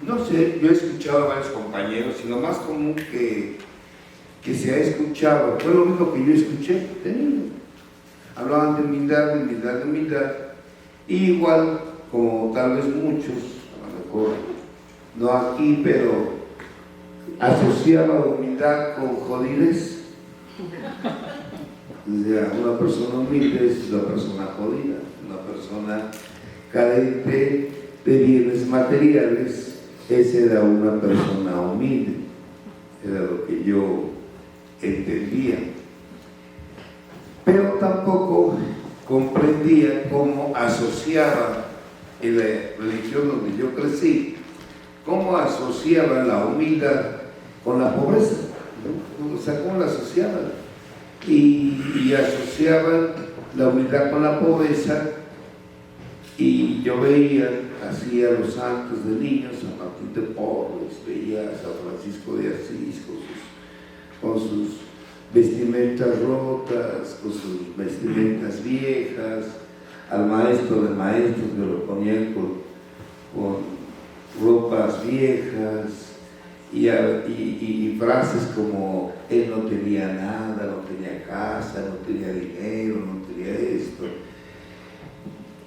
No sé, yo he escuchado a varios compañeros y lo más común que se ha escuchado, fue lo único que yo escuché de niño. Hablaban de humildad, de humildad, de humildad, y igual, como tal vez muchos, a lo mejor no aquí, pero asociaba humildad con jodidez. O sea, una persona humilde es una persona jodida, una persona carente de bienes materiales. Esa era una persona humilde, era lo que yo entendía, pero tampoco comprendía cómo asociaba en la religión donde yo crecí, cómo asociaba la humildad con la pobreza, ¿no? O sea, cómo la asociaban, y asociaban la humildad con la pobreza. Y yo veía así a los santos de niños, a Martín de Porres, veía a San Francisco de Asís con sus vestimentas rotas, con sus vestimentas viejas, al maestro de maestros que lo ponían con ropas viejas, y frases como: él no tenía nada, no tenía casa, no tenía dinero, no tenía esto,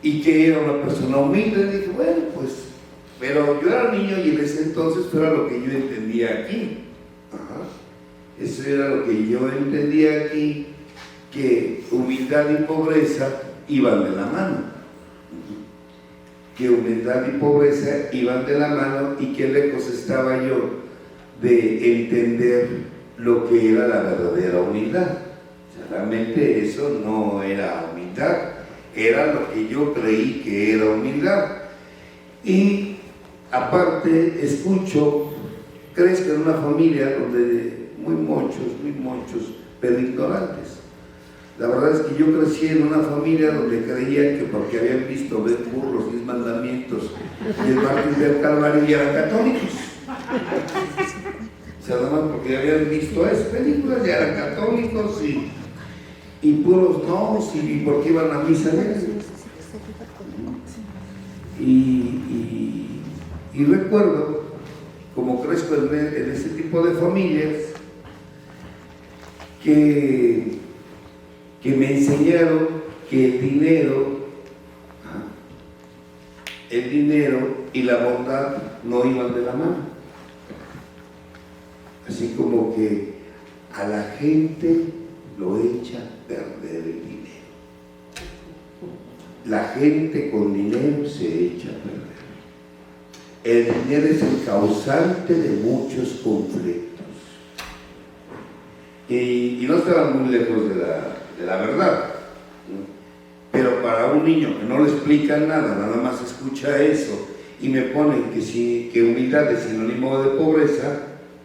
y que era una persona humilde. Y dije, bueno, pues, pero yo era niño y en ese entonces eso era lo que yo entendía aquí. Eso era lo que yo entendía aquí, que humildad y pobreza iban de la mano, que humildad y pobreza iban de la mano, y qué lejos estaba yo de entender lo que era la verdadera humildad. O sea, realmente eso no era humildad, era lo que yo creí que era humildad. Y aparte escucho, crezco en una familia donde muy muchos, pero ignorantes. La verdad es que yo crecí en una familia donde creían que porque habían visto Ben Hur, los 10 mandamientos y el mártir del Calvario, ya eran católicos. O sea, nada más porque habían visto esas películas, ya eran católicos, y puros no, y porque iban a misa diaria. Y recuerdo, como crezco en ese tipo de familias, que me enseñaron que el dinero y la bondad no iban de la mano. Así como que a la gente lo echa a perder el dinero. La gente con dinero se echa a perder. El dinero es el causante de muchos conflictos. Y no estaban muy lejos de la verdad, ¿no? Pero para un niño que no le explican nada más escucha eso y me ponen que humildad es sinónimo de pobreza,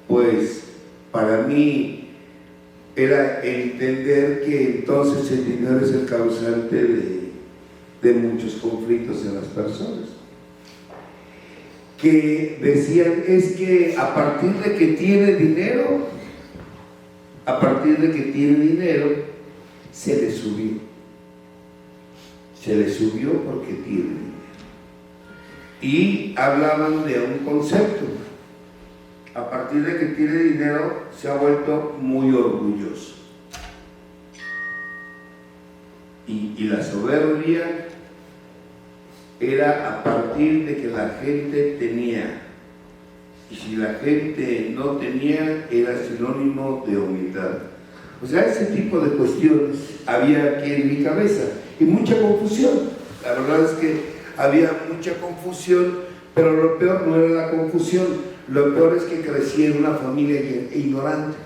pues para mí era entender que entonces el dinero es el causante de muchos conflictos en las personas. Que decían, es que a partir de que tiene dinero, se le subió. Se le subió porque tiene dinero. Y hablaban de un concepto. A partir de que tiene dinero, se ha vuelto muy orgulloso. Y la soberbia era a partir de que la gente tenía. Y si la gente no tenía, era sinónimo de humildad. O sea, ese tipo de cuestiones había aquí en mi cabeza y mucha confusión. La verdad es que había mucha confusión, pero lo peor no era la confusión, lo peor es que crecí en una familia ignorante.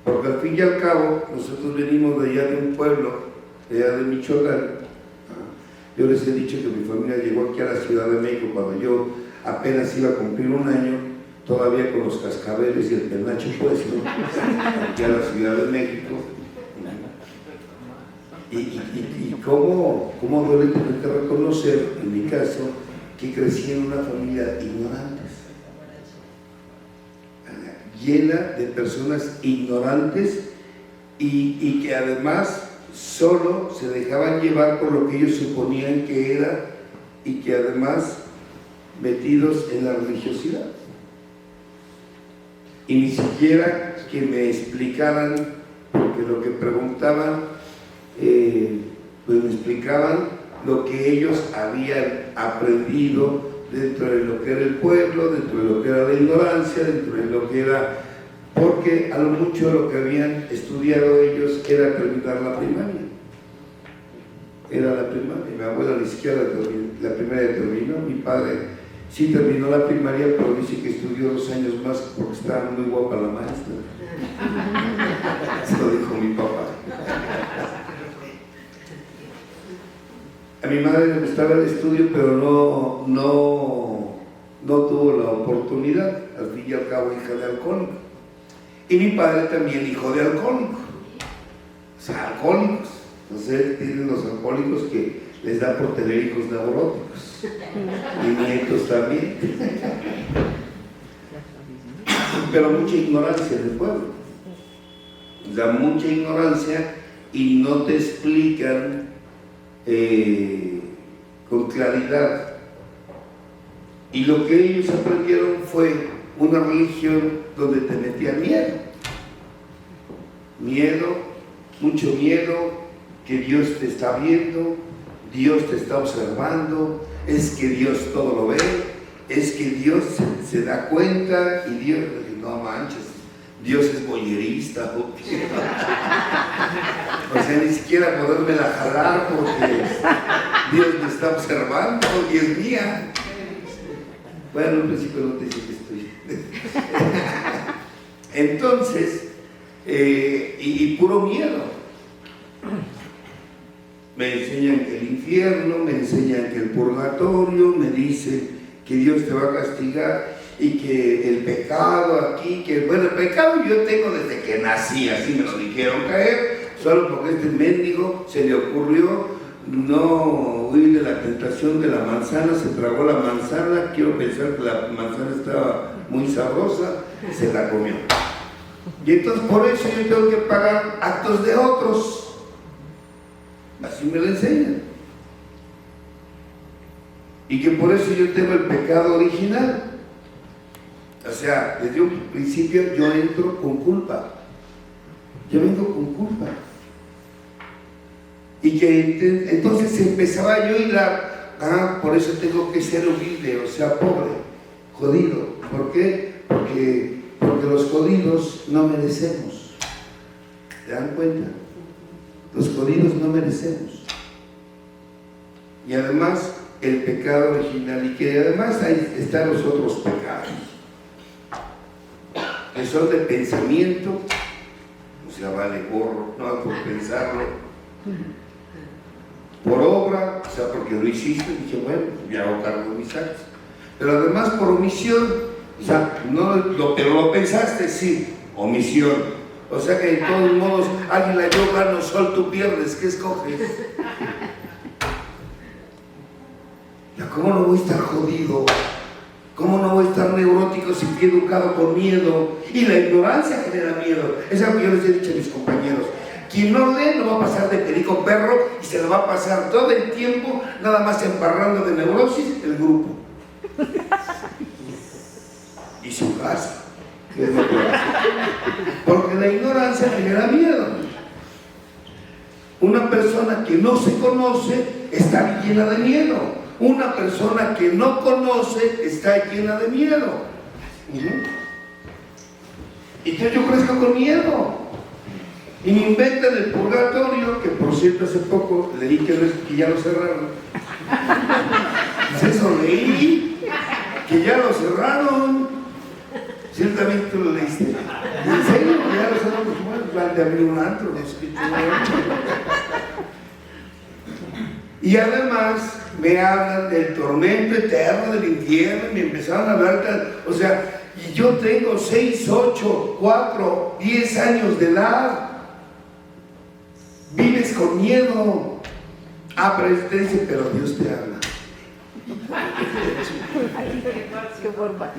Porque al fin y al cabo, nosotros venimos de allá de un pueblo, de allá de Michoacán. Yo les he dicho que mi familia llegó aquí a la Ciudad de México cuando yo apenas iba a cumplir un año, todavía con los cascabeles y el penacho puesto, aquí a la Ciudad de México. Y cómo duele tener que reconocer, en mi caso, que crecí en una familia ignorante, llena de personas ignorantes y que además solo se dejaban llevar por lo que ellos suponían que era, y que además metidos en la religiosidad. Y ni siquiera que me explicaran, porque lo que preguntaban, pues me explicaban lo que ellos habían aprendido dentro de lo que era el pueblo, dentro de lo que era la ignorancia, dentro de lo que era, porque a lo mucho lo que habían estudiado ellos era terminar la primaria. Era la primaria. Mi abuela ni siquiera la primaria terminó. Mi padre sí terminó la primaria, pero dice que estudió 2 años más porque estaba muy guapa la maestra. Eso dijo mi papá. A mi madre le gustaba el estudio, pero no tuvo la oportunidad. Al fin y al cabo, hija de alcohólico. Y mi padre también hijo de alcohólico. O sea, alcohólicos. Entonces tienen los alcohólicos que les da por tener hijos neuróticos. Y nietos también. Pero mucha ignorancia del pueblo. Da mucha ignorancia y no te explican con claridad. Y lo que ellos aprendieron fue una religión donde te metían miedo, mucho miedo, que Dios te está viendo, Dios te está observando, es que Dios todo lo ve, es que Dios se da cuenta y Dios, no manches, Dios es boyerista, o sea, ni siquiera poderme la jalar porque Dios me está observando y es mía. Bueno, en principio no te dice que estoy. Entonces, y puro miedo. Me enseñan que el infierno, me enseñan que el purgatorio, me dicen que Dios te va a castigar y que el pecado aquí, que bueno, el pecado yo tengo desde que nací, así me lo dijeron caer, solo porque este mendigo se le ocurrió no huir de la tentación de la manzana, se tragó la manzana, quiero pensar que la manzana estaba muy sabrosa, se la comió. Y entonces por eso yo tengo que pagar actos de otros. Así me lo enseñan. Y que por eso yo tengo el pecado original. O sea, desde un principio yo entro con culpa. Yo vengo con culpa. Y que entonces empezaba yo a hilar, por eso tengo que ser humilde, o sea, pobre, jodido. ¿Por qué? Porque los jodidos no merecemos. ¿Se dan cuenta? Los jodidos no merecemos. Y además el pecado original, y que además ahí están los otros pecados, que son de pensamiento, o sea, vale gorro, no por pensarlo, por obra, o sea, porque lo hiciste, dije, bueno, ya hago cargo de mis actos, pero además por omisión, o sea, pero lo pensaste, sí, omisión. O sea que de todos modos, águila yo gano, sol tú pierdes, ¿qué escoges? Ya, ¿cómo no voy a estar jodido? ¿Cómo no voy a estar neurótico si fui educado con miedo? Y la ignorancia genera miedo. Es algo que yo les he dicho a mis compañeros. Quien no lee no va a pasar de perico perro y se lo va a pasar todo el tiempo nada más embarrando de neurosis el grupo. Y su casa. Porque la ignorancia genera miedo. Una persona que no se conoce está llena de miedo. Una persona que no conoce está llena de miedo. Y entonces yo crezco con miedo. Y me inventan el purgatorio, que por cierto hace poco leí que ya lo cerraron. Pues eso leí, que ya lo cerraron. Ciertamente tú lo leíste. ¿En serio? Ya los otros, bueno, van de abrir un antro, no sé qué. Y además me hablan del tormento eterno del infierno, y me empezaron a hablar, o sea, y yo tengo 6, 8, 4, 10 años de edad. Vives con miedo. Pero él te dice, pero Dios te habla. Qué forma.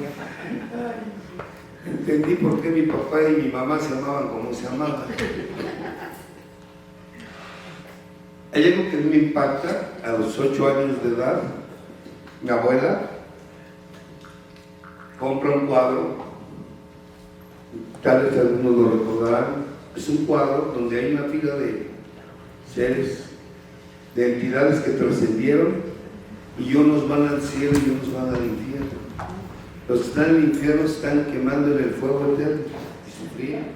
Entendí por qué mi papá y mi mamá se amaban como se amaban. Hay algo que me impacta a los 8 años de edad. Mi abuela compra un cuadro, tal vez algunos lo recordarán, es un cuadro donde hay una fila de seres, de entidades que trascendieron y unos van al cielo y unos van al infierno. Los que están en el infierno están quemando en el fuego eterno y sufriendo.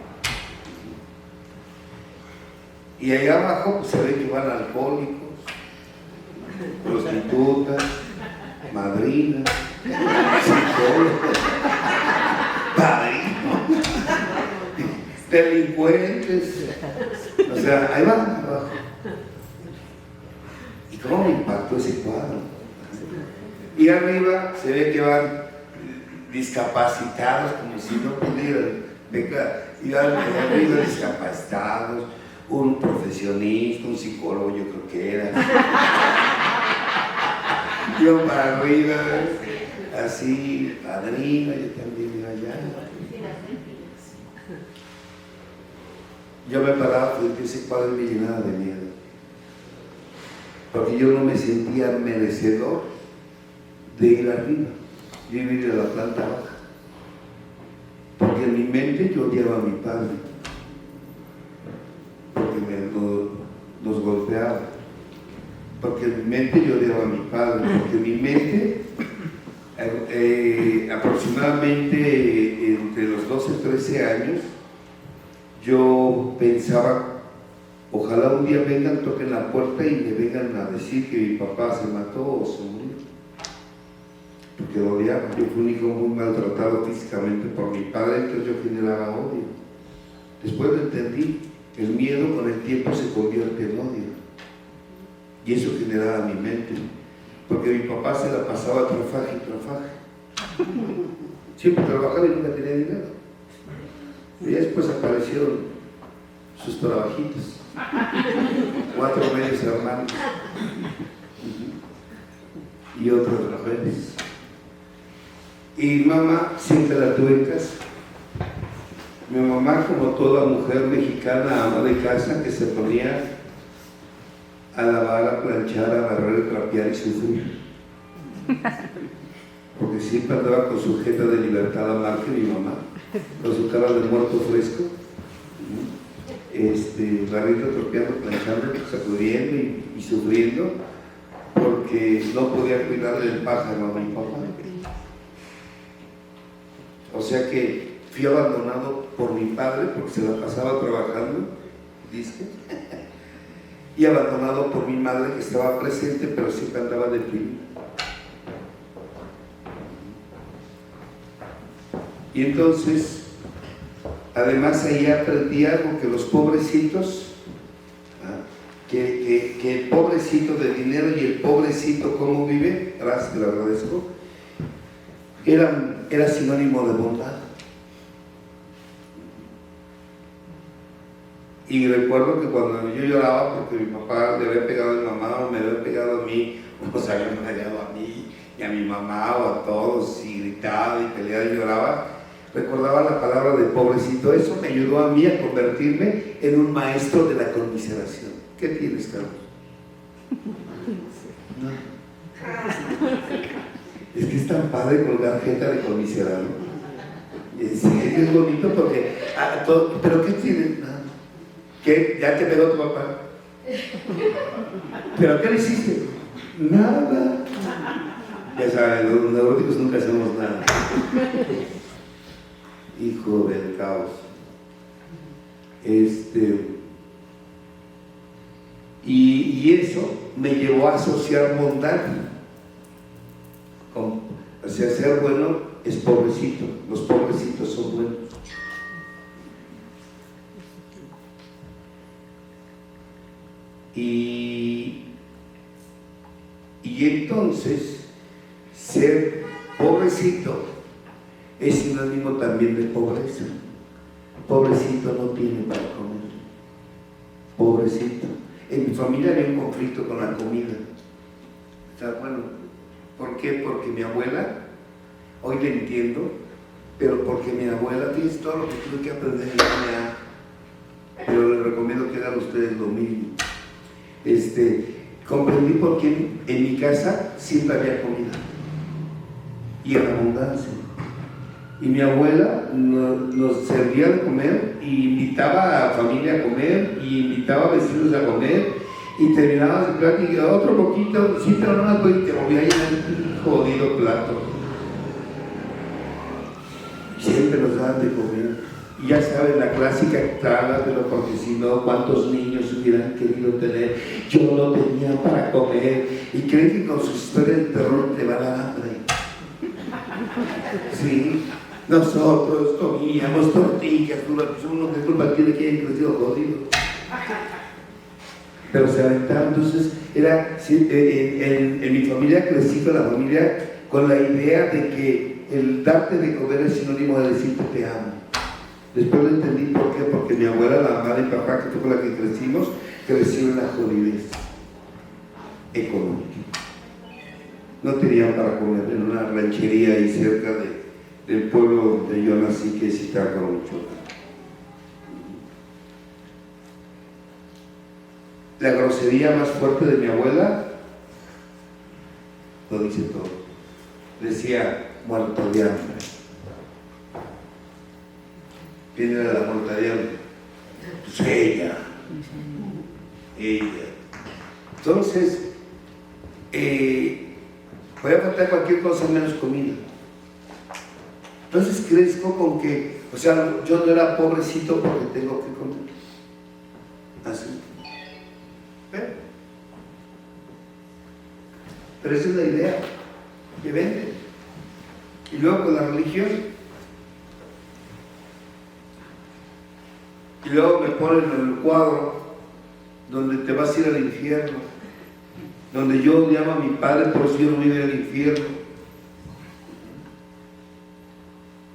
Y allá abajo pues, se ve que van alcohólicos, prostitutas, madrinas, psicólogos, padrinos, delincuentes. O sea, ahí van abajo. ¿Y cómo me impactó ese cuadro? Y arriba se ve que van discapacitados, como si no pudieran pecar. Y van arriba discapacitados, un profesionista, un psicólogo, yo creo que era. Yo para arriba, así, padrino, yo también iba allá. Yo me paraba frente a ese cuadro y me llenaba de miedo. Porque yo no me sentía merecedor de ir arriba, de ir a la planta baja. Porque en mi mente yo odiaba a mi padre. Porque nos golpeaba. Porque en mi mente yo odiaba a mi padre. Porque en mi mente, aproximadamente entre los 12 y 13 años, yo pensaba, ojalá un día vengan, toquen la puerta y me vengan a decir que mi papá se mató o se murió. Porque lo odiaba. Yo fui un hijo muy maltratado físicamente por mi padre, entonces yo generaba odio. Después lo entendí, el miedo con el tiempo se convierte en odio. Y eso generaba mi mente. Porque mi papá se la pasaba trafaje y trafaje. Siempre trabajaba y nunca tenía dinero. Y después aparecieron sus trabajitos. 4 medios hermanos y otros rebeldes. Y mamá siempre la tuve en casa. Mi mamá, como toda mujer mexicana, ama de casa, que se ponía a lavar, a planchar, a barrer, a trapear y sufrir. Porque siempre andaba con su jeta de libertad a mar que mi mamá, con su cara de muerto fresco, barriendo, trapeando, planchando, sacudiendo y sufriendo, porque no podía cuidarle del pájaro a mi papá. O sea que fui abandonado por mi padre porque se la pasaba trabajando, dice, y abandonado por mi madre que estaba presente pero siempre andaba deprimida. Y entonces, además ahí aprendí algo, que los pobrecitos, que el pobrecito de dinero y el pobrecito cómo vive, gracias, le agradezco, era sinónimo de bondad. Y recuerdo que cuando yo lloraba porque mi papá le había pegado a mi mamá o me había pegado a mí, o se había pegado a mí y a mi mamá o a todos, y gritaba y peleaba y lloraba, recordaba la palabra de pobrecito. Eso me ayudó a mí a convertirme en un maestro de la conmiseración. ¿Qué tienes, Carlos? No. Es que es tan padre colgar gente de conmiserado. Sí, es bonito porque pero ¿qué tienes? Nada. ¿Qué? ¿Ya te pegó tu papá? ¿Pero qué le hiciste? Nada. Ya saben, los neuróticos nunca hacemos nada. Hijo del caos. Y eso me llevó a asociar bondad con, o sea, ser bueno es pobrecito. Los pobrecitos son buenos. Y entonces ser pobrecito es sinónimo también de pobreza. Pobrecito no tiene para comer. Pobrecito. En mi familia había un conflicto con la comida. O sea, bueno, ¿por qué? Porque mi abuela, hoy le entiendo, pero porque mi abuela, fíjense todo lo que tuve que aprender en la, pero les recomiendo que hagan ustedes lo mismo. Comprendí por qué en mi casa siempre había comida y en abundancia. Y mi abuela nos servía de comer y invitaba a familia a comer y invitaba a vecinos a comer y terminaba de plática, otro poquito, sí, pero no más, y te volvía a llenar el jodido plato. Siempre nos daban de comer. Y ya saben, la clásica trágatelo porque si no, ¿cuántos niños hubieran querido tener? Yo no tenía para comer. Y creen que con sus historias de terror te va a dar hambre. Sí, nosotros comíamos tortillas, uno que culpa tiene que haber crecido jodido. Pero se aventaban, entonces, era, en mi familia crecí con la familia con la idea de que el darte de comer es sinónimo de decirte te amo. Después lo entendí por qué, porque mi abuela, la mamá de mi papá, que fue con la que crecimos, creció en la jodidez económica. No tenían para comer en una ranchería ahí cerca del pueblo donde yo nací, que es Zitácuaro, Michoacán. La grosería más fuerte de mi abuela lo dice todo. Decía, muerto de hambre. ¿Quién era la muerta de hambre? Pues ella. Entonces, voy a faltar cualquier cosa menos comida. Entonces crezco con que, o sea, yo no era pobrecito porque tengo que comer. Así. Pero esa es la idea que venden. Y luego con la religión. Y luego me ponen en el cuadro donde te vas a ir al infierno, donde yo odiaba a mi padre, por eso yo no iba al infierno,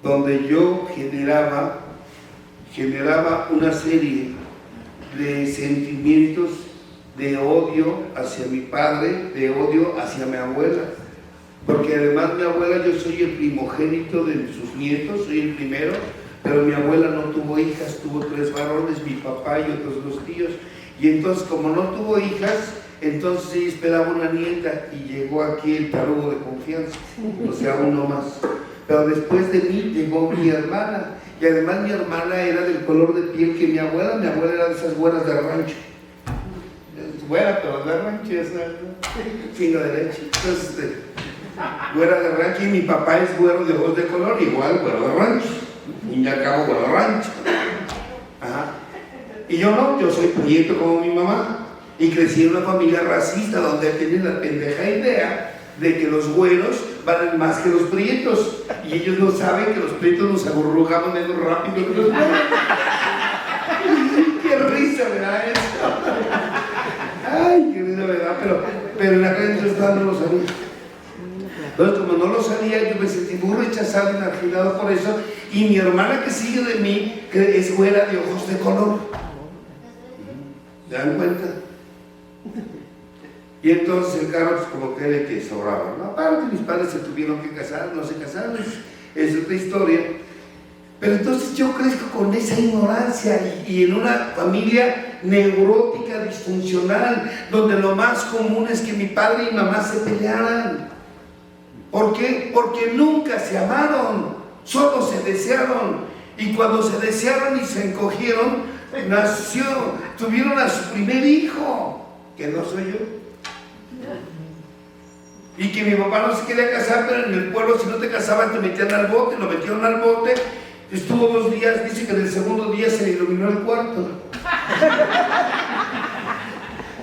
donde yo generaba una serie de sentimientos de odio hacia mi padre, de odio hacia mi abuela, porque además mi abuela, yo soy el primogénito de sus nietos, soy el primero, pero mi abuela no tuvo hijas, tuvo 3 varones, mi papá y otros 2 tíos, y entonces como no tuvo hijas, entonces ella esperaba una nieta y llegó aquí el tarugo de confianza, o sea, uno más. Pero después de mí llegó mi hermana, y además mi hermana era del color de piel que mi abuela era de esas güeras de rancho. Güera, pero de rancho, fino de leche. Entonces, güera de rancho, y mi papá es güero de ojos de color, igual güero de rancho. Y ya acabo güero de rancho. Ajá. Y yo no, yo soy prieto como mi mamá. Y crecí en una familia racista donde tienen la pendeja idea de que los güeros valen más que los prietos. Y ellos no saben que los prietos nos agurrugamos menos rápido que los güeros. ¡Qué risa me da eso! Ay, qué risa me da, pero en la calle yo no lo sabía. Entonces, como no lo sabía, yo me sentí muy rechazado y marginado por eso. Y mi hermana que sigue de mí, que es güera de ojos de color. ¿Se dan cuenta? Y entonces el carro, pues como que le sobraba, ¿no? Aparte, mis padres se tuvieron que casar, no se casaron, es otra historia. Pero entonces yo crezco con esa ignorancia y en una familia neurótica, disfuncional, donde lo más común es que mi padre y mamá se pelearan. ¿Por qué? Porque nunca se amaron, solo se desearon. Y cuando se desearon y se encogieron, tuvieron a su primer hijo, que no soy yo. Y que mi papá no se quería casar, pero en el pueblo si no te casabas te metían al bote, lo metieron al bote. Estuvo 2 días, dice que en el segundo día se le iluminó el cuarto.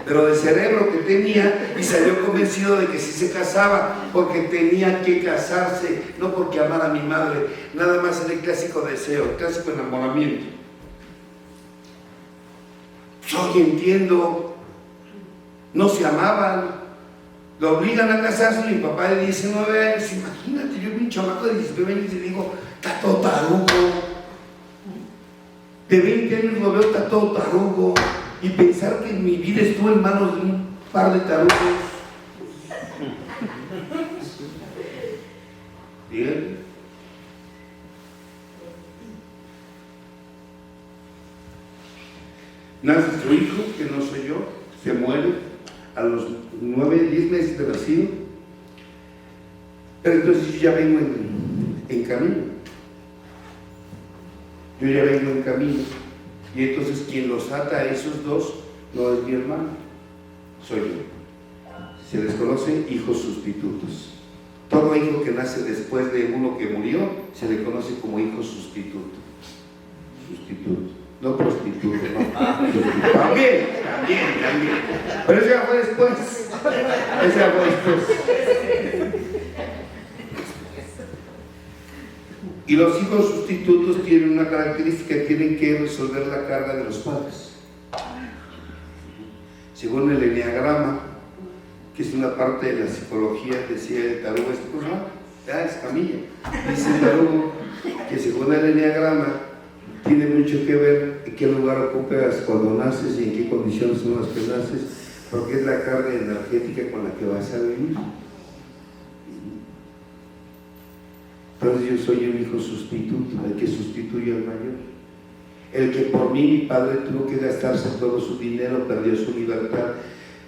Pero de cerebro que tenía, y salió convencido de que sí se casaba, porque tenía que casarse, no porque amara a mi madre, nada más era el clásico deseo, el clásico enamoramiento. Yo entiendo, no se amaban, lo obligan a casarse, mi papá de 19 años, imagínate, yo vi un chamaco de 19 años y digo, está todo tarugo. De 20 años lo veo, está todo tarugo. Y pensar que mi vida estuvo en manos de un par de tarugos. Bien. Nace su hijo, que no soy yo, se muere a los 9, 10 meses de nacido. Pero entonces yo ya vengo en camino. yo ya vengo en camino. Y entonces quien los ata a esos dos no es mi hermano, soy yo. Se les conoce hijos sustitutos. Todo hijo que nace después de uno que murió se le conoce como hijo sustituto. Sustituto, no prostituto, no. Sustituto. También. Pero eso ya fue después. Eso ya fue después. Y los hijos sustitutos tienen una característica: tienen que resolver la carga de los padres. Según el enneagrama, que es una parte de la psicología, decía de Tarugo, es Camilla. Dice Tarugo que según el enneagrama tiene mucho que ver en qué lugar ocupas cuando naces y en qué condiciones son las que naces, porque es la carga energética con la que vas a vivir. Entonces yo soy un hijo sustituto, el que sustituye al mayor, el que por mí mi padre tuvo que gastarse todo su dinero, perdió su libertad,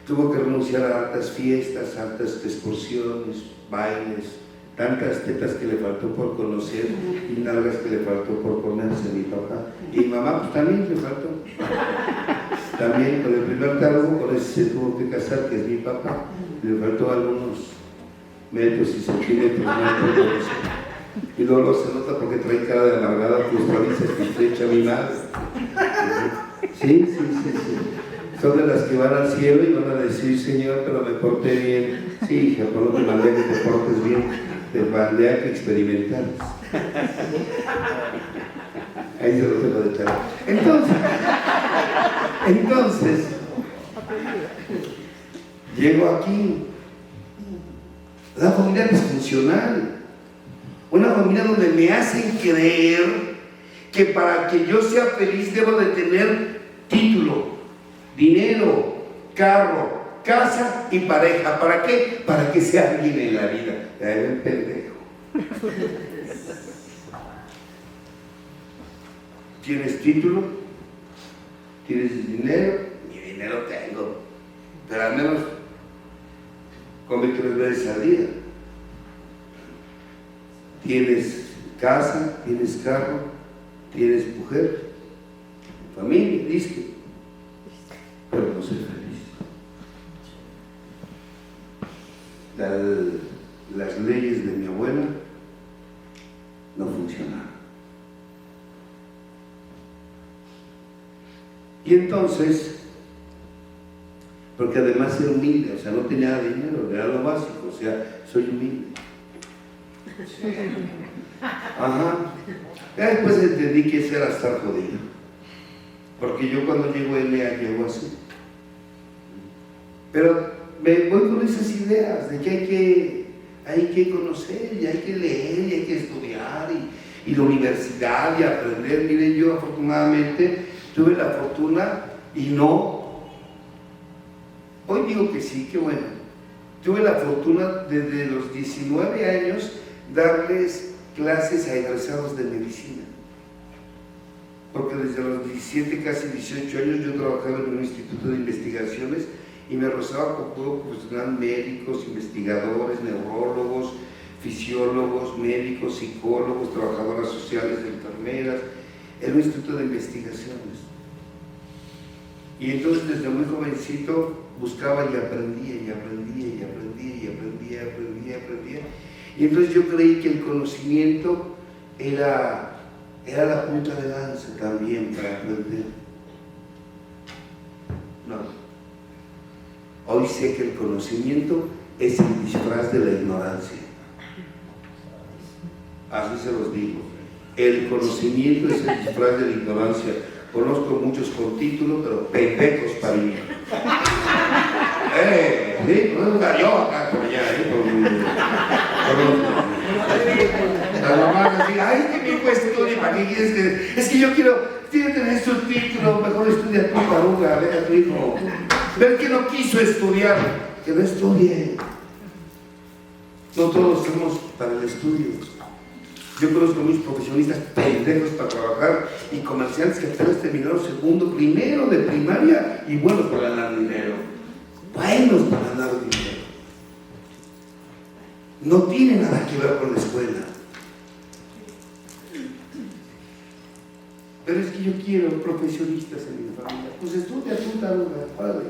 tuvo que renunciar a hartas fiestas, hartas excursiones, bailes, tantas tetas que le faltó por conocer y nalgas que le faltó por ponerse mi papá. Y mi mamá pues también le faltó. También con el primer cargo, con ese se tuvo que casar, que es mi papá. Le faltó algunos metros y centímetros más por conocer. Y luego se nota porque trae cara de amargada, frustradiza, estrecha mi madre. Sí. Son de las que van al cielo y van a decir: Señor, pero me porté bien. Sí, hija, por no te mandé a que te portes bien, te mandé a que experimentaras. Ahí se lo detallo. Entonces, llego aquí. Una familia disfuncional. Una familia donde me hacen creer que para que yo sea feliz debo de tener título, dinero, carro, casa y pareja. ¿Para qué? Para que sea alguien en la vida. Ya era un pendejo. ¿Tienes título? ¿Tienes dinero? Ni dinero tengo, pero al menos come 3 veces al día. Tienes casa, tienes carro, tienes mujer, familia, disque, pero no soy feliz. Las leyes de mi abuela no funcionaron. Y entonces, porque además era humilde, o sea, no tenía dinero, era lo básico, o sea, soy humilde. Ajá. Ya después entendí que ese era estar jodido, porque yo cuando llego a LEA llego así. Pero me voy con esas ideas de que hay que conocer, y hay que leer, y hay que estudiar, y la universidad, y aprender. Miren, yo afortunadamente tuve la fortuna, y no, hoy digo que sí, qué bueno, tuve la fortuna desde los 19 años darles clases a egresados de medicina, porque desde los 17, casi 18 años yo trabajaba en un instituto de investigaciones y me rozaba con puro profesional, médicos, investigadores, neurólogos, fisiólogos, médicos, psicólogos, trabajadoras sociales, enfermeras, era un instituto de investigaciones. Y entonces desde muy jovencito buscaba y aprendía. Y entonces yo creí que el conocimiento era la punta de lanza también para aprender. No. Hoy sé que el conocimiento es el disfraz de la ignorancia. Así se los digo. El conocimiento es el disfraz de la ignorancia. Conozco muchos con título, pero pendejos para mí. Sí, yo acá por allá, la mamá me dice: ay, es que mi hijo estudia, ¿para qué quieres que...? Es que yo quiero tener su título, mejor estudia tu taruga, ve a tu hijo. Ver que no quiso estudiar, que no estudie. No todos somos para el estudio. Yo conozco muchos profesionistas pendejos para trabajar y comerciantes que apenas terminaron segundo, primero de primaria y buenos para ganar dinero. Buenos para ganar dinero. No tiene nada que ver con la escuela. pero es que yo quiero profesionistas en mi familia. Pues estudia tú, padre.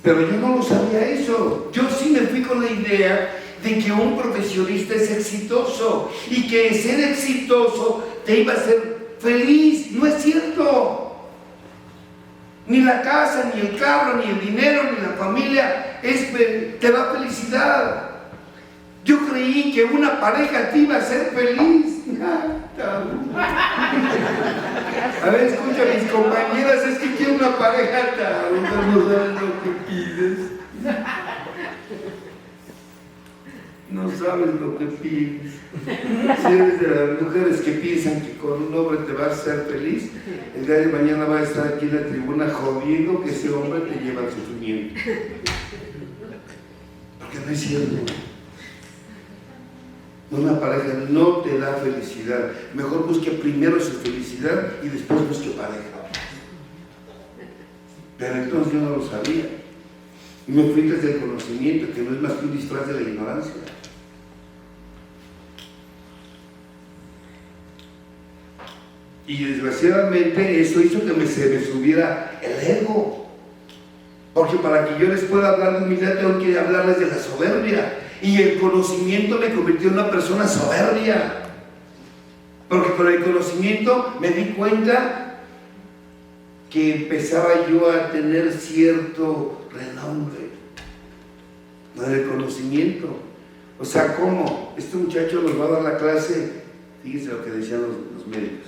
Pero yo no lo sabía eso. Yo sí me fui con la idea de que un profesionista es exitoso y que ser exitoso te iba a hacer feliz. No es cierto. Ni la casa, ni el carro, ni el dinero, ni la familia te da felicidad. Yo creí que una pareja te iba a hacer feliz. A ver, escucha a mis compañeras, es que quiero una pareja, no sabes lo que pides. No sabes lo que pides. Si eres de las mujeres que piensan que con un hombre te vas a hacer feliz, el día de mañana va a estar aquí en la tribuna jodiendo que ese hombre te lleva al sufrimiento. Porque no es cierto. Una pareja no te da felicidad. Mejor busque primero su felicidad y después busque pareja. Pero entonces yo no lo sabía. Y me fui desde el conocimiento, que no es más que un disfraz de la ignorancia. Y desgraciadamente eso hizo que se me subiera el ego. Porque para que yo les pueda hablar de humildad tengo que hablarles de la soberbia. Y el conocimiento me convirtió en una persona soberbia. Porque con el conocimiento me di cuenta que empezaba yo a tener cierto renombre. Con el conocimiento. O sea, ¿cómo? Este muchacho nos va a dar la clase, fíjense lo que decían los médicos.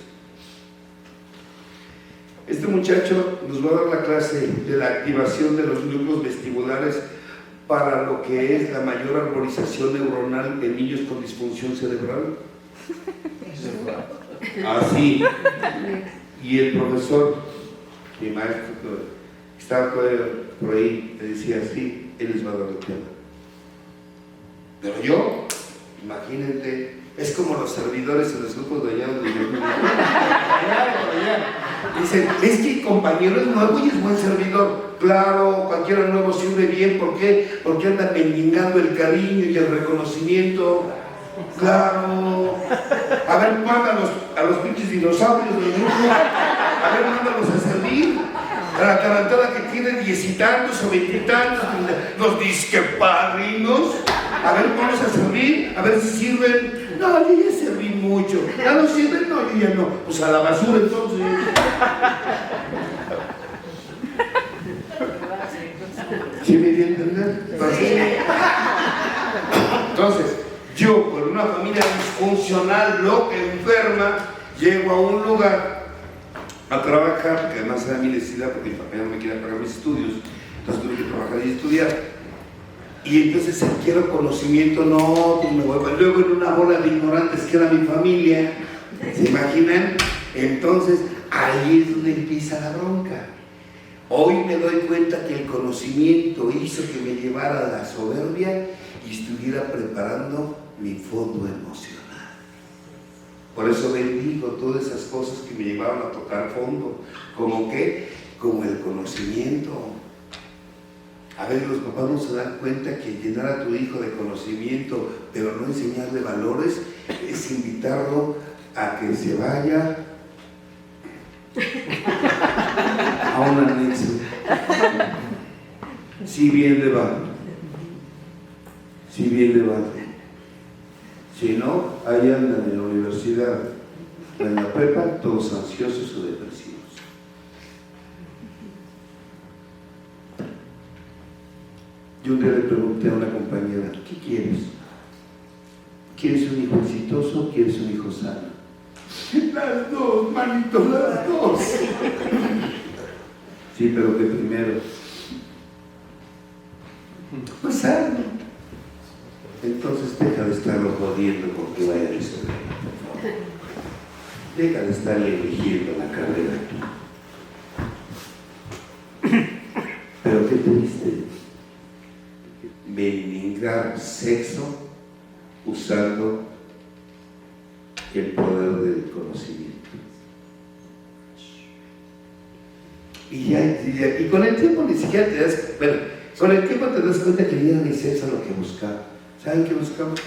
Este muchacho nos va a dar la clase de la activación de los núcleos vestibulares para lo que es la mayor arborización neuronal en niños con disfunción cerebral. Así. Y el profesor, mi maestro, que estaba por ahí, le decía así, él les va a dar el tema. Pero yo, imagínate, es como los servidores en los grupos de allá donde yo vivo. Dicen, es que el compañero es nuevo y es buen servidor. Claro, cualquiera nuevo sirve bien. ¿Por qué? Porque anda mendigando el cariño y el reconocimiento. Claro. A ver, manda a los pinches dinosaurios del grupo. A ver, mándalos a servir. A la tarantada que tiene 10 y tantos o 20 y tantos, los disquepadrinos. A ver, vamos a servir, a ver si sirven. No, yo ya serví mucho. ¿Ya no sirven? No, yo ya no. Pues a la basura entonces. ¿Sí me dio a entender? Entonces, yo, por una familia disfuncional, loca, enferma, llego a un lugar a trabajar, que además era mi necesidad porque mi papá no me quería pagar mis estudios, entonces tuve que trabajar y estudiar. Y entonces quiero conocimiento, no, pues me voy. Luego en una bola de ignorantes que era mi familia, ¿se imaginan? Entonces ahí es donde empieza la bronca. Hoy me doy cuenta que el conocimiento hizo que me llevara a la soberbia y estuviera preparando mi fondo emocional. Por eso bendigo todas esas cosas que me llevaron a tocar fondo. ¿Cómo qué? Como el conocimiento. A ver, los papás no se dan cuenta que llenar a tu hijo de conocimiento, pero no enseñarle valores, es invitarlo a que se vaya a un anexo. Si bien le va. Si bien le va. Si no, ahí andan en la universidad, en la prepa, todos ansiosos o depresivos. Yo un día le pregunté a una compañera, ¿qué quieres? ¿Quieres un hijo exitoso o quieres un hijo sano? Las dos, manito, las dos. Sí, pero que primero. Pues sano. Entonces deja de estarlo jodiendo porque vaya a estudiar. Deja de estarle eligiendo la carrera. Pero qué triste. Mendigar sexo usando el poder del conocimiento. Y con el tiempo ni siquiera te das, bueno, con el tiempo te das cuenta que no era ni sexo lo que buscaba. ¿Saben qué buscamos?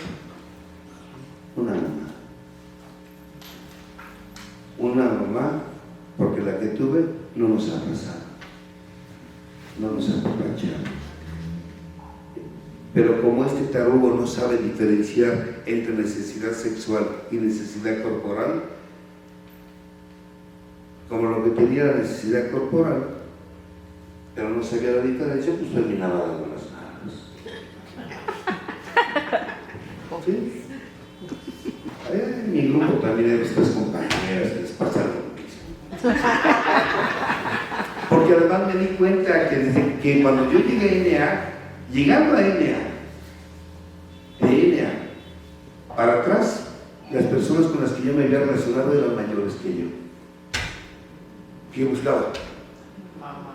Una mamá. una mamá, porque la que tuve no nos abrazaba, no nos apapachaba. Pero como este tarugo no sabe diferenciar entre necesidad sexual y necesidad corporal, como lo que tenía la necesidad corporal, pero no sabía la diferencia, pues terminaba dando las manos. ¿Sí? En mi grupo también hay estas compañeras que les pasa lo mismo. Porque además me di cuenta que desde que cuando yo llegué a NA, llegando a NA, de NA para atrás, las personas con las que yo me había relacionado eran mayores que yo. ¿Qué buscaba?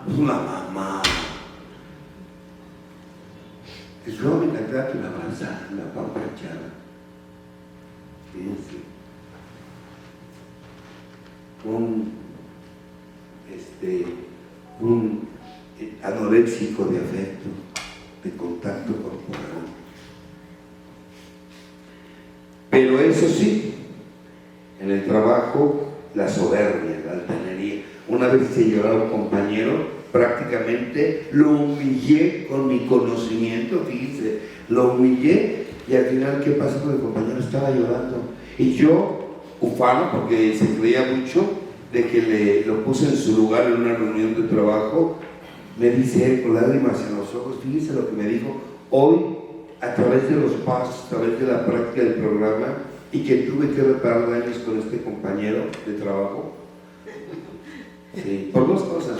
Una mamá. Que yo me encantaba que me abrazara, me apapachara. Fíjense. Un anoréxico de afecto, de contacto corporal. Pero eso sí, en el trabajo, la soberbia, la altanería. Una vez que lloraba a un compañero, prácticamente lo humillé con mi conocimiento, fíjense, lo humillé y al final, ¿qué pasó con el compañero? Estaba llorando. Y yo, ufano, porque se creía mucho de que lo puse en su lugar en una reunión de trabajo, me dice él con lágrimas en los ojos, fíjense lo que me dijo, hoy, a través de los pasos, a través de la práctica del programa, y que tuve que reparar daños con este compañero de trabajo, sí, por dos cosas.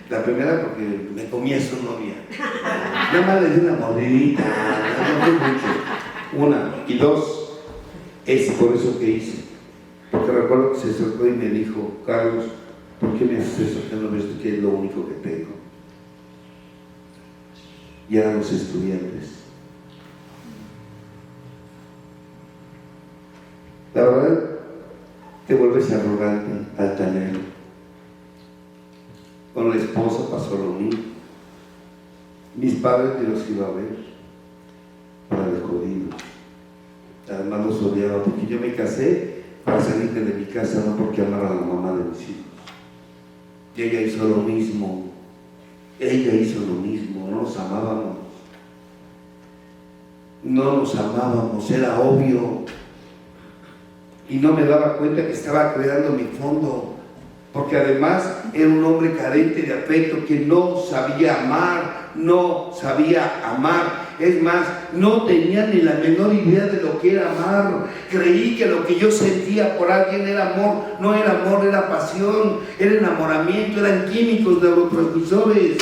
La primera porque me comí a su novia, nada más le di una mordidita, no fue mucho, una, y dos, es por eso que hice, porque recuerdo que se acercó y me dijo, Carlos, ¿por qué me haces eso? ¿Qué no ves que es lo único que tengo? Y eran los estudiantes. La verdad, te vuelves arrogante, altanero. Con la esposa pasó lo mismo. Mis padres ni los iba a ver para el jodido. Además los odiaba porque yo me casé para salirme de mi casa, no porque amara a la mamá de mis hijos. Y ella hizo lo mismo. Ella hizo lo mismo. No nos amábamos. No nos amábamos, era obvio. Y no me daba cuenta que estaba creando mi fondo, porque además era un hombre carente de afecto, que no sabía amar, es más, no tenía ni la menor idea de lo que era amar. Creí que lo que yo sentía por alguien era amor. No era amor, era pasión, era enamoramiento, eran químicos neurotransmisores.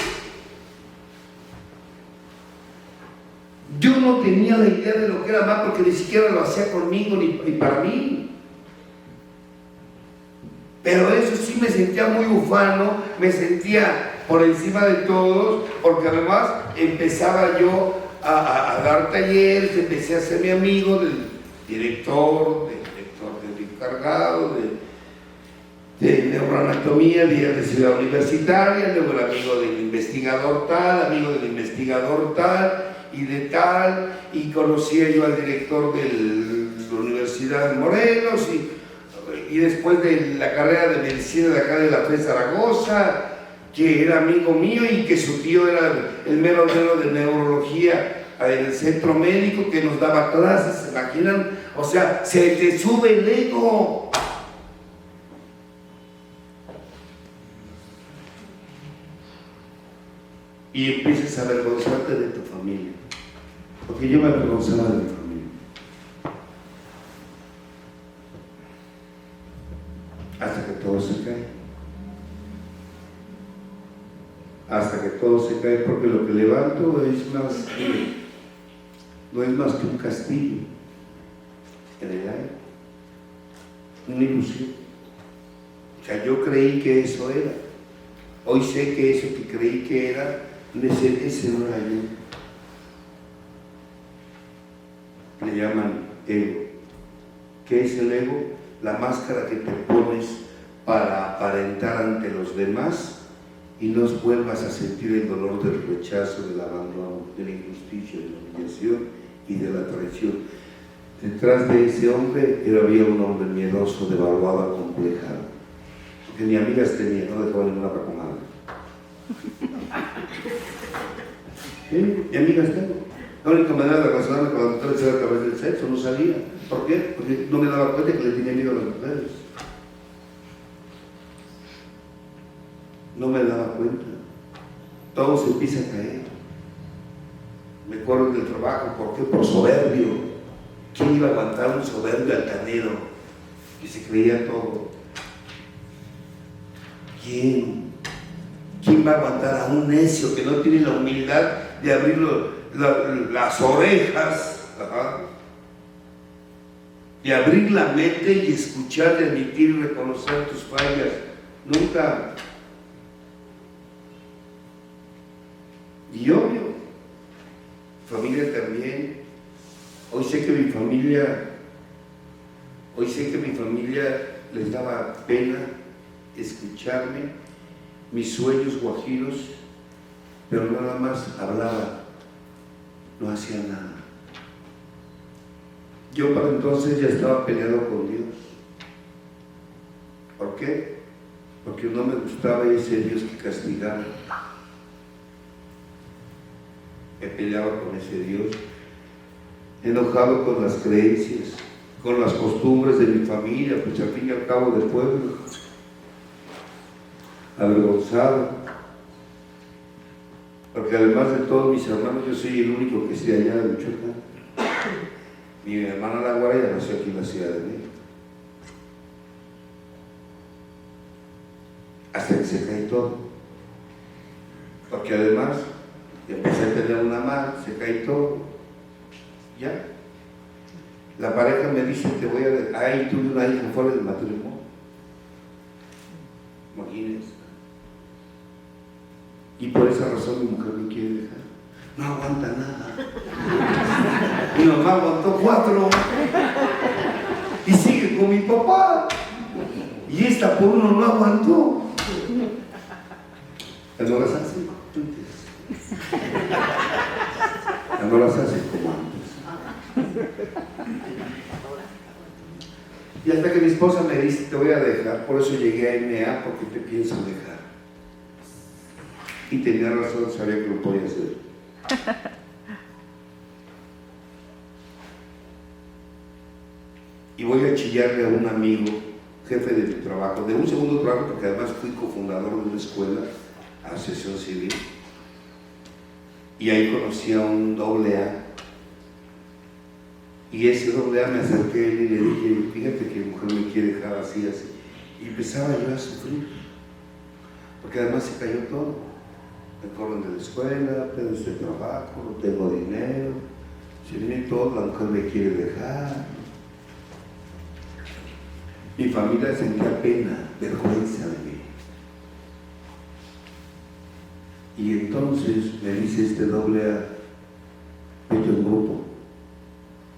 Yo no tenía la idea de lo que era amar, porque ni siquiera lo hacía conmigo ni para mí. Pero eso sí, me sentía muy ufano, me sentía por encima de todos, porque además empezaba yo a dar talleres, empecé a ser mi amigo del director, del encargado de neuroanatomía, de Ciudad Universitaria, luego el amigo del investigador tal, y de tal, y conocía yo al director de la Universidad de Morelos, y después de la carrera de medicina de acá de la FES Zaragoza, que era amigo mío y que su tío era el mero de neurología en el centro médico, que nos daba clases, ¿se imaginan? O sea, se te sube el ego. Y empiezas a avergonzarte de tu familia, porque yo me avergonzaba de mi familia. Hasta que todo se cae. Hasta que todo se cae, porque lo que levanto no es más que un castillo en el aire, una ilusión. O sea, yo creí que eso era. Hoy sé que eso que creí que era, ese no era yo. Le llaman ego. ¿Qué es el ego? La máscara que te pones para aparentar ante los demás y no vuelvas a sentir el dolor del rechazo, del abandono, de la injusticia, de la humillación y de la traición. Detrás de ese hombre había un hombre miedoso, devaluado, acomplejado. Porque ni amigas tenía, no dejaba ninguna para comadre. Ni amigas tengo. La única manera de relacionarme con las mujeres era a través del sexo, no salía. ¿Por qué? Porque no me daba cuenta que le tenía miedo a las mujeres. No me daba cuenta. Todo se empieza a caer. Me acuerdo del trabajo, ¿por qué? Por soberbio. ¿Quién iba a aguantar un soberbio altanero que se creía todo? ¿Quién? ¿Quién va a aguantar a un necio que no tiene la humildad de abrir las orejas, de abrir la mente y escuchar, de admitir y reconocer tus fallas? Nunca. Y obvio, familia también. Hoy sé que mi familia les daba pena escucharme, mis sueños guajiros, pero nada más hablaba, no hacía nada. Yo para entonces ya estaba peleado con Dios. ¿Por qué? Porque no me gustaba ese Dios que castigaba. Me peleaba con ese Dios, enojado con las creencias, con las costumbres de mi familia, pues al fin y al cabo del pueblo, avergonzado, porque además de todos mis hermanos, yo soy el único que estoy allá de Michoacán. Mi hermana La Guardia nació aquí en la Ciudad de México. Hasta que se cae todo, porque además empecé a tener una madre, se cae todo. Ya. La pareja me dice, te voy a... Ahí tuve una hija fuera del matrimonio. Imagínense. Y por esa razón mi mujer me quiere dejar. No aguanta nada. Mi mamá aguantó 4. Y sigue con mi papá. Y esta por uno no aguantó. No las hace no las hace como antes. Y hasta que mi esposa me dice, te voy a dejar, por eso llegué a MA, porque te pienso dejar. Y tenía razón, sabía que lo podía hacer. Y voy a chillarle a un amigo, jefe de mi trabajo, de un segundo trabajo, porque además fui cofundador de una escuela, Asociación Civil, y ahí conocí a un AA. Y ese AA me acerqué a él y le dije, fíjate que mi mujer me quiere dejar así, así. Y empezaba yo a sufrir, porque además se cayó todo. Me corren de la escuela, tengo este trabajo, no tengo dinero, se viene todo, la mujer me quiere dejar. Mi familia sentía pena, vergüenza de mí. Y entonces me dice este AA, vete a un grupo,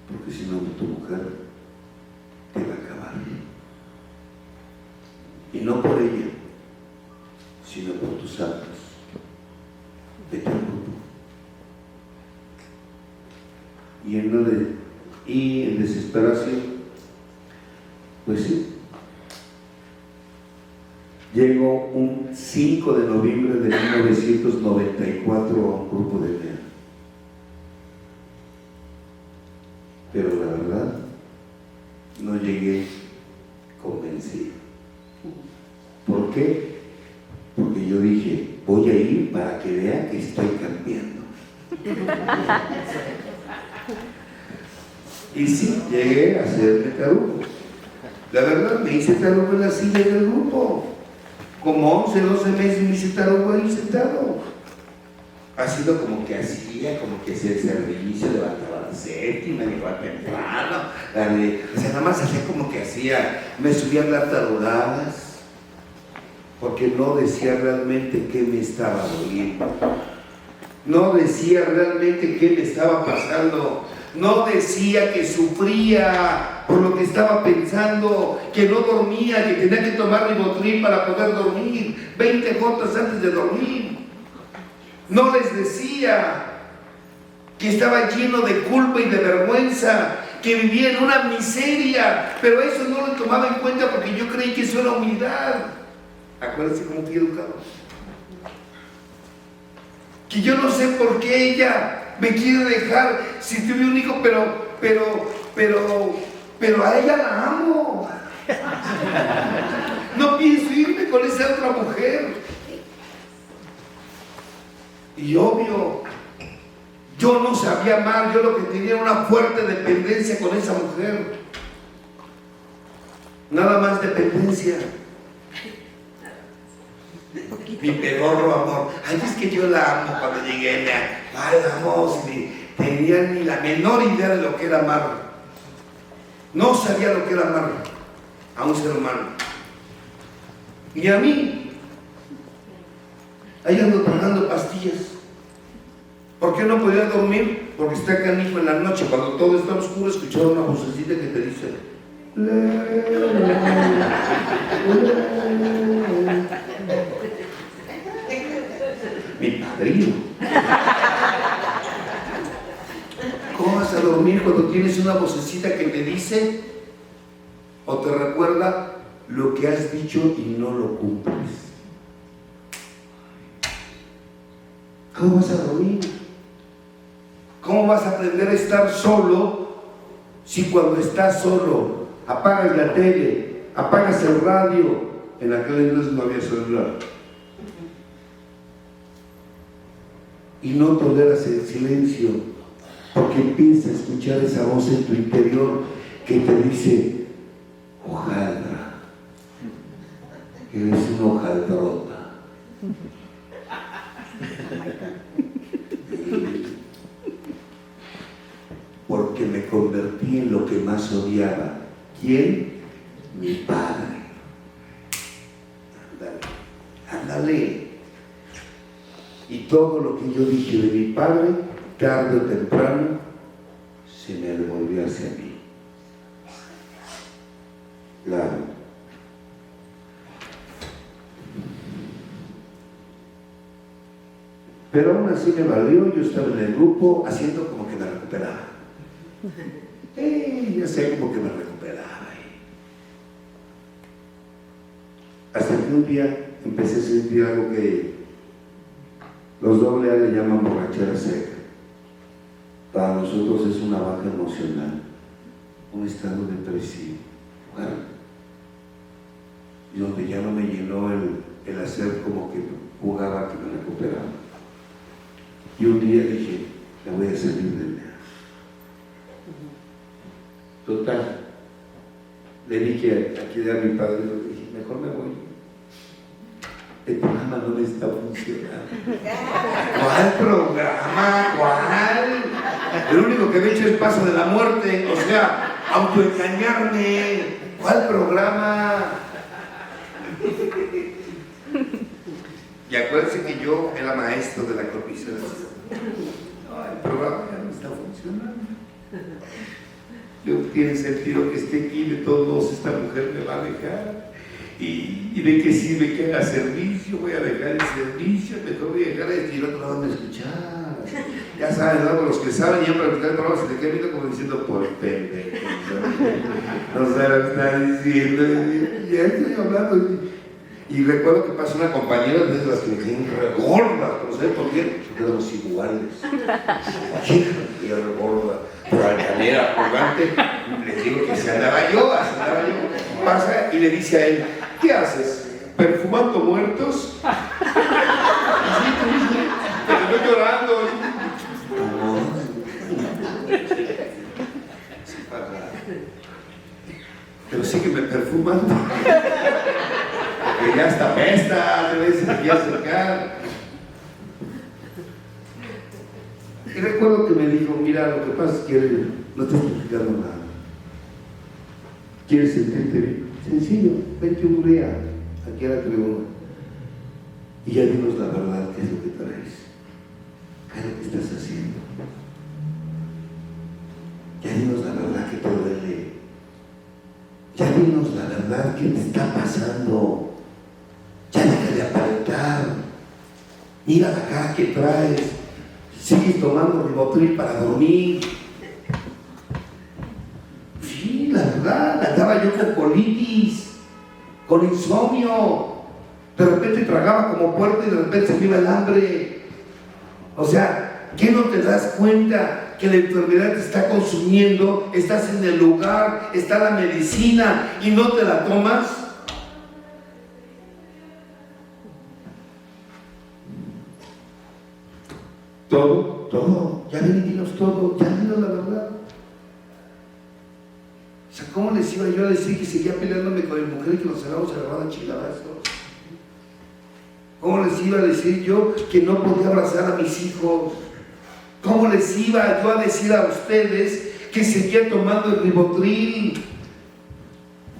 porque si no tu mujer te va a acabar. Y no por ella, sino por tus actos. Vete a un grupo. Y en desesperación, pues sí, llego un 5 de noviembre de 1994 a un grupo de MA. Pero la verdad, no llegué convencido. ¿Por qué? Porque yo dije, voy a ir para que vea que estoy cambiando. Y sí, llegué a hacerme tarugo. La verdad, me hice tarugo en la silla del grupo. Como 11, 12 meses me hice tarugo ahí sentado. Ha sido como que hacía el servicio, levantaba la séptima, llegaba temprano, o sea, nada más hacía como que hacía, me subía a dar tarugadas, porque no decía realmente qué me estaba doliendo, no decía realmente qué me estaba pasando, no decía que sufría por lo que estaba pensando, que no dormía, que tenía que tomar Ribotril para poder dormir, 20 gotas antes de dormir. No les decía que estaba lleno de culpa y de vergüenza, que vivía en una miseria, pero eso no lo tomaba en cuenta porque yo creí que eso era humildad. Acuérdense cómo fui educado. Que yo no sé por qué ella me quiere dejar si tuve un hijo, pero a ella la amo. No pienso irme con esa otra mujer. Y obvio, yo no sabía amar, yo lo que tenía era una fuerte dependencia con esa mujer. Nada más dependencia. Mi pedorro amor. Ay, es que yo la amo cuando llegué. Ay, la amo, ni tenía ni la menor idea de lo que era amar. No sabía lo que era amar a un ser humano. Ni a mí. Ahí ando tragando pastillas. ¿Por qué no podía dormir? Porque está canijo en la noche, cuando todo está oscuro, escuchar una vocecita que te dice: mi padrino. ¿Cómo vas a dormir cuando tienes una vocecita que te dice o te recuerda lo que has dicho y no lo cumples? ¿Cómo vas a dormir? ¿Cómo vas a aprender a estar solo si cuando estás solo apagas la tele, apagas el radio? En aquel entonces no había celular. Y no toleras el silencio, porque empiezas a escuchar esa voz en tu interior que te dice: hojaldra, eres una hojaldrota. Porque me convertí en lo que más odiaba. ¿Quién? Mi padre. Ándale. Y todo lo que yo dije de mi padre, tarde o temprano, se me devolvió hacia mí. Claro. Pero aún así me valió. Yo estaba en el grupo haciendo como que me recuperaba. Ya sé como que me recuperaba. Hasta que un día empecé a sentir algo que los AA le llaman borrachera seca. Para nosotros es una baja emocional, un estado depresivo. Bueno, y donde ya no me llenó el hacer como que jugaba que me recuperaba. Y un día dije: me voy a salir del día. Total, le dije aquí a mi padre, le dije: mejor me voy. El programa no me está funcionando. ¿Cuál programa? ¿Cuál? El único que me he hecho es Paso de la Muerte, o sea, autoengañarme. ¿Cuál programa? Y acuérdense que yo era maestro de la corpicia. No, el programa ya no está funcionando. Yo tiene sentido que esté aquí, de todos modos esta mujer me va a dejar. ¿Y de qué sirve que haga servicio? Voy a dejar el servicio, mejor voy a dejar esto y el otro lado me escuchar. Ya saben, ¿no? Los que saben ya para escuchar el programa se te queda viendo como diciendo: por pendejo, no sé lo que está diciendo. Ya estoy hablando. Y recuerdo que pasó una compañera de las que me quedan regordas, pero ¿sabes por qué? Porque éramos iguales. Y era regorda, pero altanera, arrogante. Les digo que se andaba yo. Pasa y le dice a él: ¿qué haces? ¿Perfumando muertos? Así, pero estoy llorando. Pero sígueme perfumando. Que ya está pesta, te ves aquí a acercar. Y recuerdo que me dijo: mira, lo que pasa es que no te estoy explicando nada. ¿Quieres sentirte bien? Sencillo, vente un día aquí a la tribuna y ya dinos la verdad, qué es lo que traes, qué es lo que estás haciendo. Ya dinos la verdad que te duele. Ya dinos la verdad que te está pasando. Ya deja de aparentar. Mira la cara que traes. sigues tomando Ribotril para dormir. Sí, la verdad, andaba yo con colitis, con insomnio, de repente tragaba como puerco y de repente se me iba el hambre. O sea, ¿qué no te das cuenta que la enfermedad te está consumiendo? Estás en el lugar, está la medicina y no te la tomas. Todo, ya ven y dinos todo, ya dinos la verdad. O sea, ¿cómo les iba yo a decir que seguía peleándome con mi mujer y que nos cerramos a agarrar a chingadazos? ¿Cómo les iba a decir yo que no podía abrazar a mis hijos? ¿Cómo les iba yo a decir a ustedes que seguía tomando el Ribotril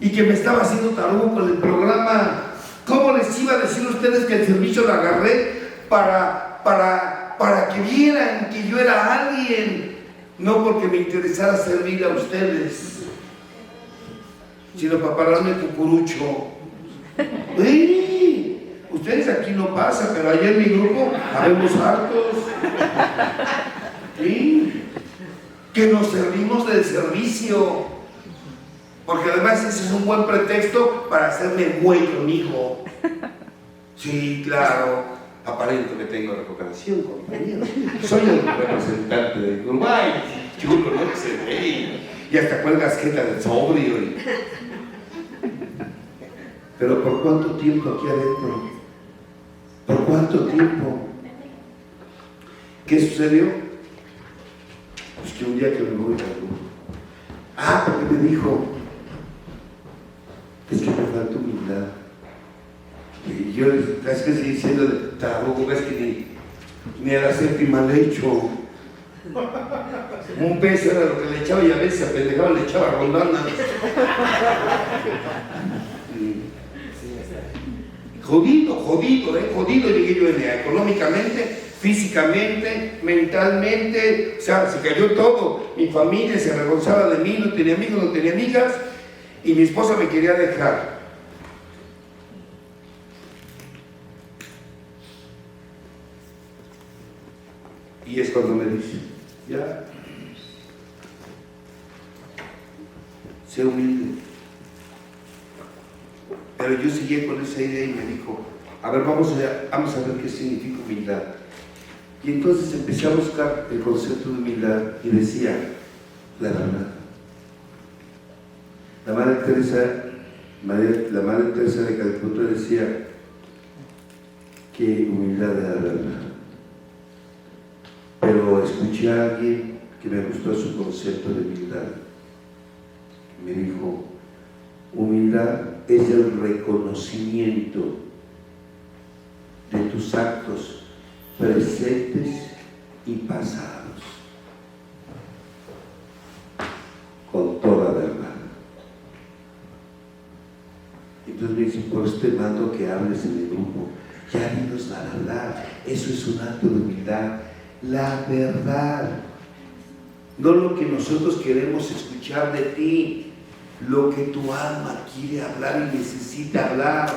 y que me estaba haciendo tarugo con el programa? ¿Cómo les iba a decir a ustedes que el servicio lo agarré para que vieran que yo era alguien? No porque me interesara servir a ustedes, sino para pararme cucurucho. Ustedes aquí no pasa, pero ayer en mi grupo habemos hartos. ¿Sí? Que nos servimos del servicio. Porque además ese es un buen pretexto para hacerme güey conmigo. Sí, claro. Aparento que tengo recuperación, compañero. Soy el representante de Uruguay. Chulo, ¿no? Que se ve. Y hasta cuelgas jeta de sobrio. Pero ¿por cuánto tiempo aquí adentro? ¿Por cuánto tiempo? ¿Qué sucedió? Pues que un día que me voy a porque me dijo, es que me falta humildad. Y yo es que estoy diciendo, tampoco ves que ni a la séptima le echo. Un peso era lo que le echaba y a veces a pendejaba le echaba rondanas. Jodido llegué yo económicamente, físicamente, mentalmente, o sea, se cayó todo. Mi familia se avergonzaba de mí, no tenía amigos, no tenía amigas, y mi esposa me quería dejar. Y es cuando me dice, ya, sé humilde. Pero yo seguí con esa idea y me dijo, a ver, vamos a ver qué significa humildad. Y entonces empecé a buscar el concepto de humildad y decía, la verdad. La Madre Teresa de Calcuta decía que humildad era la verdad. Pero escuché a alguien que me gustó su concepto de humildad. Me dijo, humildad es el reconocimiento de tus actos presentes y pasados con toda verdad. Entonces me dicen, por este mando que hables en el grupo, ya dinos la verdad. Eso es un acto de humildad. La verdad, no lo que nosotros queremos escuchar de ti, lo que tu alma quiere hablar y necesita hablar.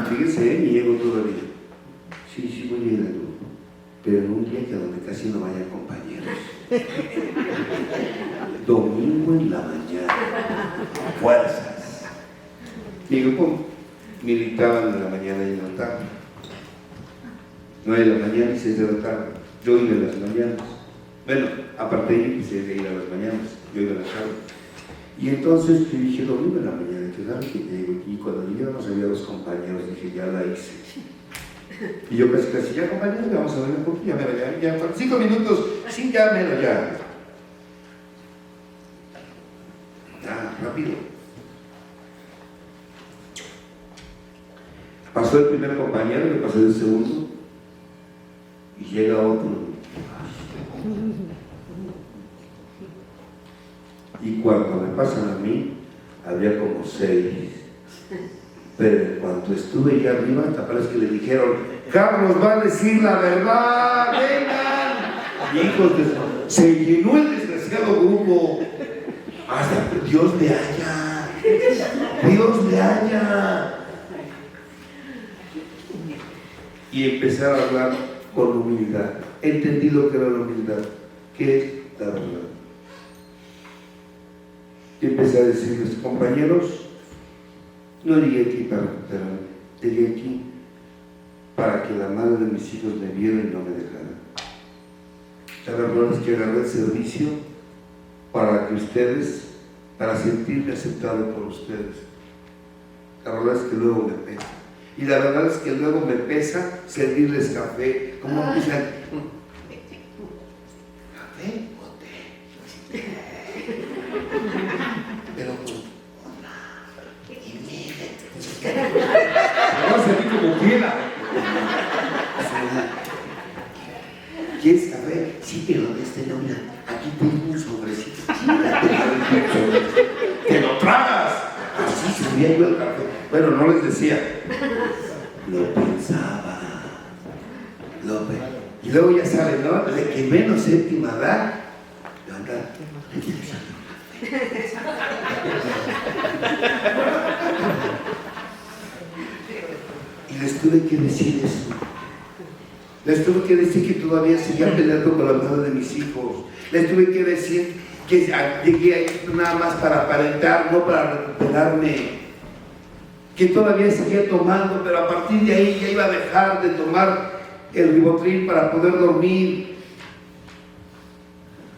Fíjese, mi ego todavía. Sí, voy a ir al grupo, pero en un día que donde casi no vayan compañeros. Domingo en la mañana. Fuerzas. Mi grupo militaban en la mañana y en la tarde. 9 de la mañana y 6 de la tarde. Yo iba en las mañanas. Bueno, aparte de empecé a ir a las mañanas, yo iba a la tarde. Y entonces yo dije, domingo en la mañana, que llego aquí. Y cuando llegamos había 2 compañeros, dije, ya la hice. Y yo casi, ya compañeros, vamos a ver un poco, ya, 5 minutos, sí, ya, ya. Rápido. Pasó el primer compañero, me pasó el segundo, y llega otro. Y cuando me pasan a mí, había como 6. Pero en cuanto estuve allá arriba, hasta parece que le dijeron, Carlos va a decir la verdad, vengan. Hijos de... Se llenó el desgraciado grupo. Hasta Dios le haya. Dios me halla. Y empezar a hablar con humildad. Entendí lo que era la humildad, que es la verdad. Y empecé a decirles, compañeros, no llegué aquí para recuperarme, llegué aquí para que la madre de mis hijos me viera y no me dejara. La verdad es que agarré el servicio para que ustedes, para sentirme aceptado por ustedes. La verdad es que luego me pesa. Y la verdad es que luego me pesa servirles café. ¿Cómo empiezan? ¿Café o té? Pero con y miren. Vamos a servir como quiera. ¿Quieres café? Sí, pero no, mira, aquí tengo un sobrecito. ¡Te lo tragas! Así servía yo el café. Bueno, no les decía. Lo pensaba. Y luego ya saben, ¿no? De que menos séptima da, anda. Y les tuve que decir eso. Les tuve que decir que todavía seguía peleando con la madre de mis hijos. Les tuve que decir que llegué ahí nada más para aparentar, no para recuperarme. Que todavía seguía tomando, pero a partir de ahí ya iba a dejar de tomar el Rivotril para poder dormir.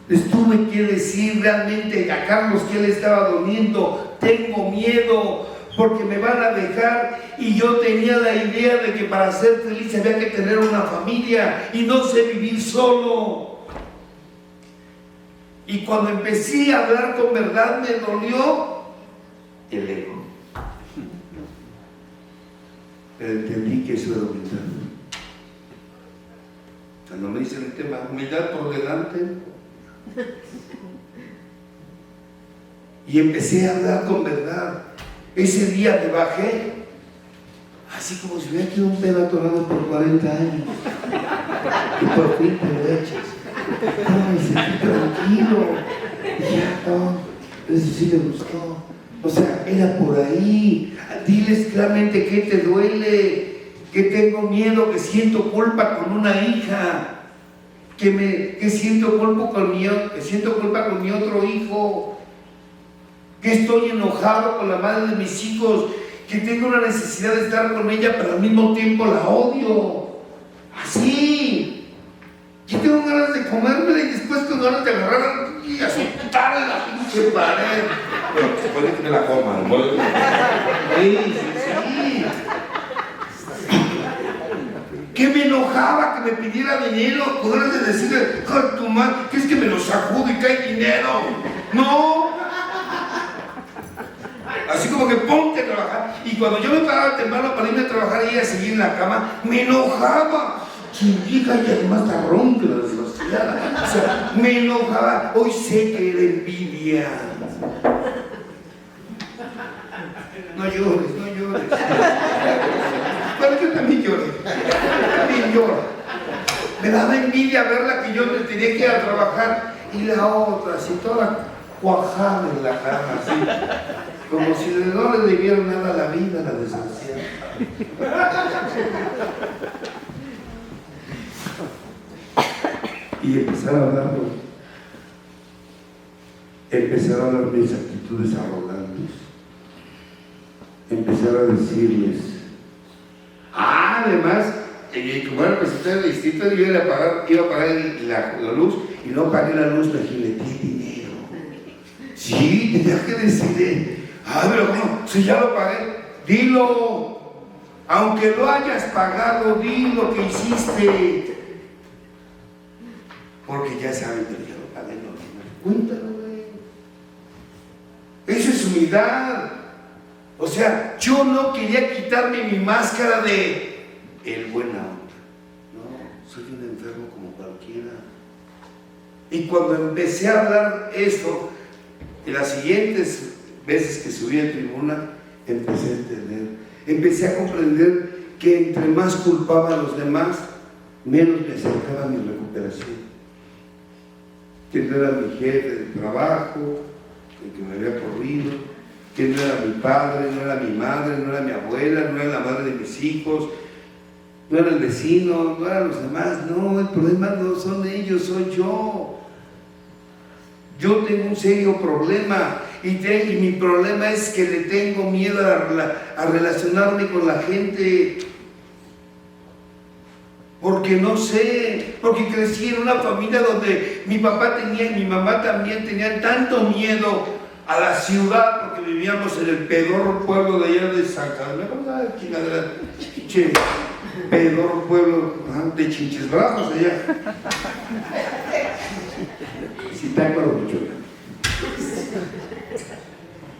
Les tuve que decir realmente a Carlos que él estaba durmiendo. Tengo miedo porque me van a dejar, y yo tenía la idea de que para ser feliz había que tener una familia y no sé vivir solo. Y cuando empecé a hablar con verdad me dolió el ego. Pero entendí que eso era humildad. Cuando me dicen el tema humildad por delante, y empecé a hablar con verdad. Ese día me bajé así como si hubiera quedado un pelo atorado por 40 años, y por fin te lo echas. Ay, sentí tranquilo. Y ya, no, eso sí me gustó. O sea, era por ahí. Diles claramente qué te duele, que tengo miedo, que siento culpa con una hija, que siento culpa con mi otro hijo, que estoy enojado con la madre de mis hijos, que tengo una necesidad de estar con ella, pero al mismo tiempo la odio. Así. Yo tengo ganas de comérmela y después tengo ganas de agarrar y azotarle la pinche pared. Pero se puede que me la coma. Sí. Que me enojaba que me pidiera dinero, con ganas de decirle, ¡ay, tu madre! ¿Qué es que me lo sacudo y cae dinero? ¡No! Así como que ponte a trabajar. Y cuando yo me paraba temprano para irme a trabajar y ella seguía en la cama, me enojaba. Chica, y además está ronca la desgraciada. O sea, me enojaba. Hoy sé que era envidia. No llores. Bueno, yo también lloré. También lloro. Me daba envidia verla que yo me tenía que ir a trabajar y la otra, así toda cuajada en la cama, así. Como si no le debieran nada a la vida, la desgraciada. Y empezar a hablar mis actitudes arrogantes. Empezar a decirles, además, como era presidente del distrito, yo iba a pagar la luz, y no pagué la luz, me gileté dinero. Sí, tenía que decirle, pero bueno, si ya lo pagué, dilo, aunque lo hayas pagado, di lo que hiciste, porque ya saben que ya lo pagué, no, cuéntalo, güey. Eso es humildad. O sea, yo no quería quitarme mi máscara de el buena onda. No, soy un enfermo como cualquiera. Y cuando empecé a hablar esto, en las siguientes veces que subí a tribuna, empecé a entender, empecé a comprender que entre más culpaba a los demás, menos me acercaba a mi recuperación. Que no era mi jefe de trabajo, el que me había corrido, que no era mi padre, no era mi madre, no era mi abuela, no era la madre de mis hijos, no era el vecino, no eran los demás. No, el problema no son ellos, soy yo. Yo tengo un serio problema y mi problema es que le tengo miedo a relacionarme con la gente. Porque no sé, porque crecí en una familia donde mi papá tenía y mi mamá también tenían tanto miedo a la ciudad, porque vivíamos en el pedorro pueblo de allá de San Carlos, pedorro pueblo de Chinches Bravos allá. Si te acuerdas mucho.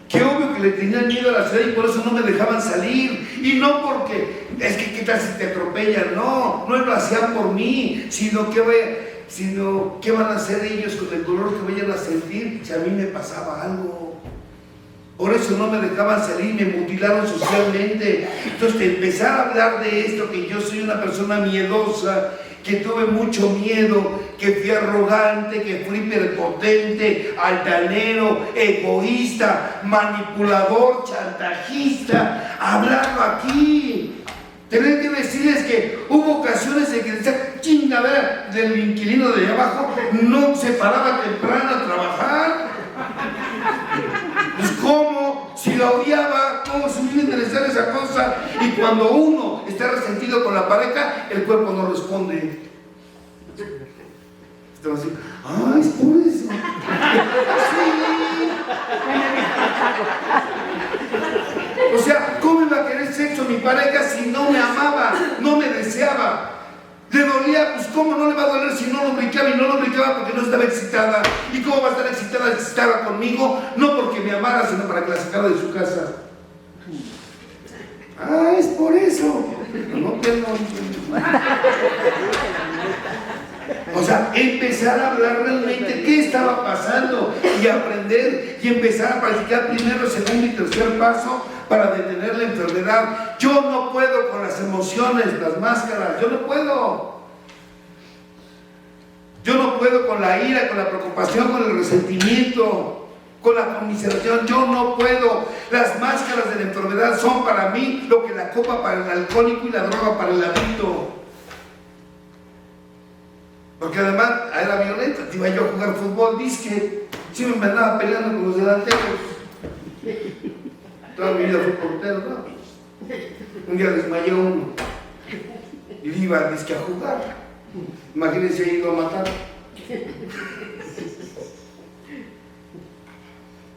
Qué obvio que le tenían miedo a la ciudad y por eso no me dejaban salir. Y no porque, es que qué tal si te atropellan, no lo hacían por mí, sino qué van a hacer ellos con el dolor que vayan a sentir si a mí me pasaba algo. Por eso no me dejaban salir, me mutilaron socialmente. Entonces, empezar a hablar de esto, que yo soy una persona miedosa, que tuve mucho miedo, que fui arrogante, que fui prepotente, altanero, egoísta, manipulador, chantajista, hablarlo aquí. Tener que decirles que hubo ocasiones en que decía, chingadera del inquilino de allá abajo, no se paraba temprano a trabajar. Pues ¿cómo? Si la odiaba, ¿cómo se me iba a interesar esa cosa? Y cuando uno está resentido con la pareja, el cuerpo no responde. Estaba así, ¡ay, es por eso! Sí. O sea, ¿cómo iba a querer sexo mi pareja si no me amaba, no me deseaba? Le dolía, pues ¿cómo no le va a doler si no lo brincaba? Y no lo brincaba porque no estaba excitada. ¿Y cómo va a estar excitada si estaba conmigo? No porque me amara, sino para que la sacara de su casa. Ah, es por eso. No tengo. O sea, empezar a hablar realmente qué estaba pasando y aprender y empezar a practicar primero, segundo y tercer paso para detener la enfermedad. Yo no puedo con las emociones, las máscaras, yo no puedo. Yo no puedo con la ira, con la preocupación, con el resentimiento, con la conmiseración, yo no puedo. Las máscaras de la enfermedad son para mí lo que la copa para el alcohólico y la droga para el adicto. Porque además era violenta, iba yo a jugar fútbol, disque, siempre me andaba peleando con los delanteros. Toda mi vida fui portero, ¿no? Un día desmayé uno y iba disque a jugar. Imagínense, he ido a matar.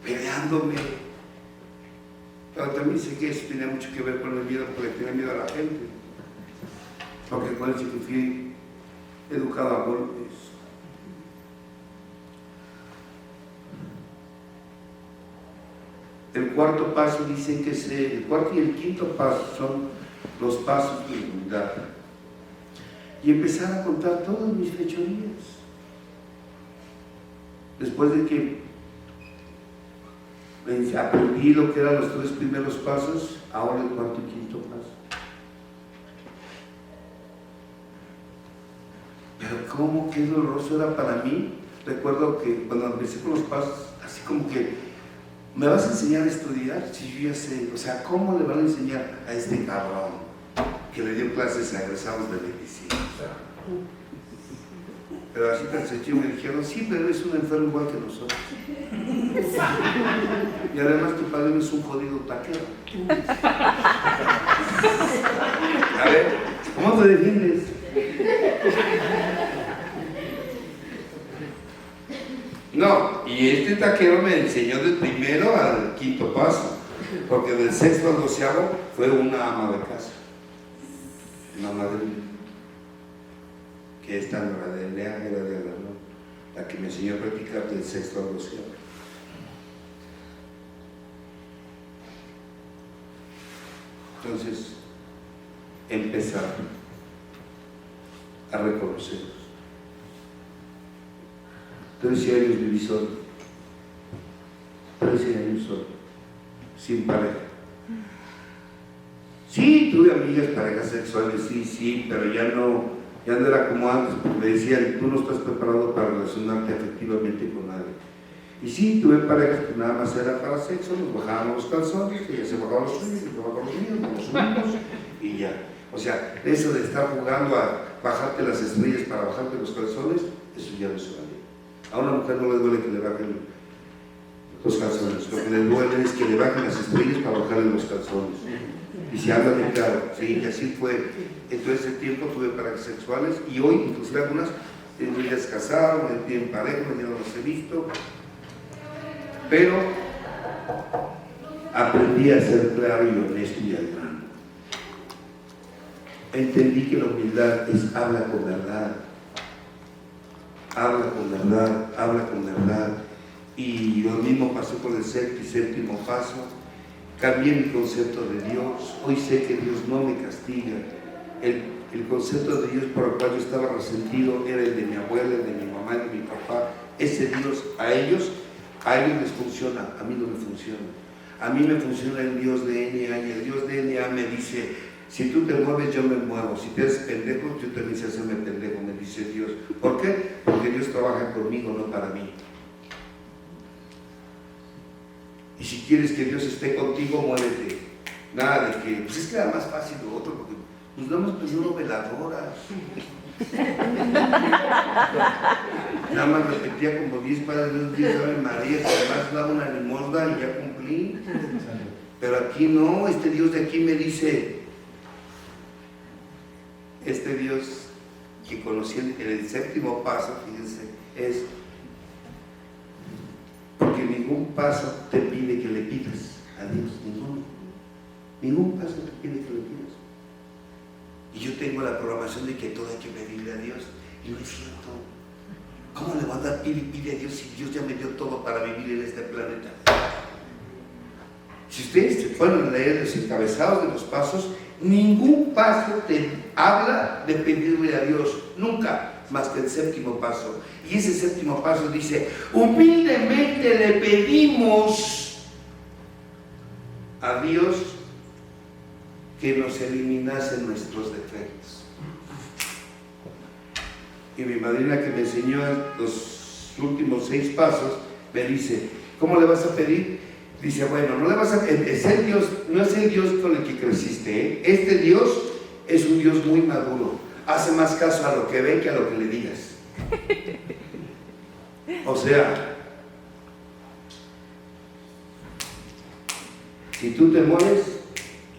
Peleándome. Pero también sé que eso tenía mucho que ver con el miedo, porque tenía miedo a la gente. Porque con eso que fui educado a golpes. El cuarto paso dice que el cuarto y el quinto paso son los pasos de humildad. Y empezar a contar todas mis fechorías. Después de que aprendí lo que eran los tres primeros pasos, ahora el cuarto y quinto paso. Pero cómo, qué doloroso era para mí. Recuerdo que cuando empecé con los pasos, así como que, ¿me vas a enseñar a estudiar? Si yo ya sé, o sea, ¿cómo le van a enseñar a este cabrón que le dio clases a egresados de medicina? Pero así tan sencillo me dijeron, sí, pero es un enfermo igual que nosotros. Y además tu padre es un jodido taquero. A ver, ¿cómo te defiendes? No, y este taquero me enseñó del primero al quinto paso, porque del sexto al 12º fue una ama de casa, una madrina, que esta no era de Lea, era de Adarno, la que me enseñó a practicar del sexto al 12º. Entonces, empezar a reconocerlos. 13 años viví solo, 13 años solo, sin pareja. Sí, tuve amigas, parejas sexuales, sí, pero ya no era como antes, porque me decían, tú no estás preparado para relacionarte afectivamente con nadie. Y sí, tuve parejas que nada más era para sexo, nos bajábamos los calzones, ella se bajaba los suyos, yo bajaba los míos, nos subimos y ya. O sea, eso de estar jugando a bajarte las estrellas para bajarte los calzones, eso ya no se vale. A una mujer no le duele que le bajen los calzones, lo que le duele es que le bajen las estrellas para bajarle los calzones. Y si habla de claro, sí, y así fue. En todo ese tiempo tuve parejas sexuales y hoy, inclusive algunas, ya se casaron, tienen pareja, ya no los he visto. Pero aprendí a ser claro y honesto y al grano. Entendí que la humildad es habla con verdad. Habla con verdad, habla con verdad. Y lo mismo pasó con el séptimo paso. Cambié mi concepto de Dios. Hoy sé que Dios no me castiga. El concepto de Dios por el cual yo estaba resentido era el de mi abuela, el de mi mamá, el de mi papá. Ese Dios, a ellos les funciona, a mí no me funciona. A mí me funciona el Dios de NA y el Dios de NA me dice, si tú te mueves yo me muevo, si te haces pendejo yo también sé hacerme pendejo, me dice Dios. ¿Por qué? Porque Dios trabaja conmigo, no para mí. Y si quieres que Dios esté contigo, muévete. Nada de que, pues es que era más fácil lo otro, porque nos damos pensando veladoras. Nada más repetía como 10 Padres Nuestros, 10 Ave María, además daba una limosna y ya cumplí. Pero aquí no, este Dios de aquí me dice, este Dios que conocí en el séptimo paso, fíjense, es porque ningún paso te pide que le pidas a Dios, ningún paso te pide que le pidas. Y yo tengo la programación de que todo hay que pedirle a Dios, y no es cierto. ¿Cómo le va a dar pide a Dios si Dios ya me dio todo para vivir en este planeta? Si ustedes se ponen a leer los encabezados de los pasos, ningún paso te habla de pedirle a Dios, nunca, más que el séptimo paso. Y ese séptimo paso dice, humildemente le pedimos a Dios que nos eliminase nuestros defectos. Y mi madrina, que me enseñó los últimos 6 pasos, me dice, ¿cómo le vas a pedir? Dice, bueno, no le vas a pedir, no es el Dios con el que creciste, ¿eh? Este Dios es un Dios muy maduro, hace más caso a lo que ve que a lo que le digas. O sea, si tú te mueves,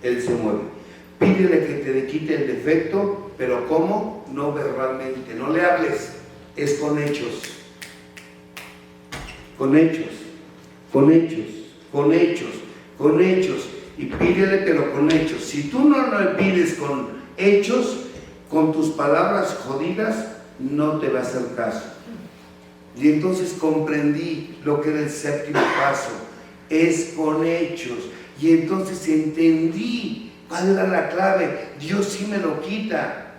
Él se mueve. Pídele que te quite el defecto, pero ¿cómo? No verbalmente, no le hables, es con hechos. Con hechos, con hechos, con hechos, con hechos. Y pídele, pero con hechos. Si tú no le pides con hechos, con tus palabras jodidas, no te va a hacer caso. Y entonces comprendí lo que era el séptimo paso, es con hechos. Y entonces entendí cuál era la clave. Dios sí me lo quita,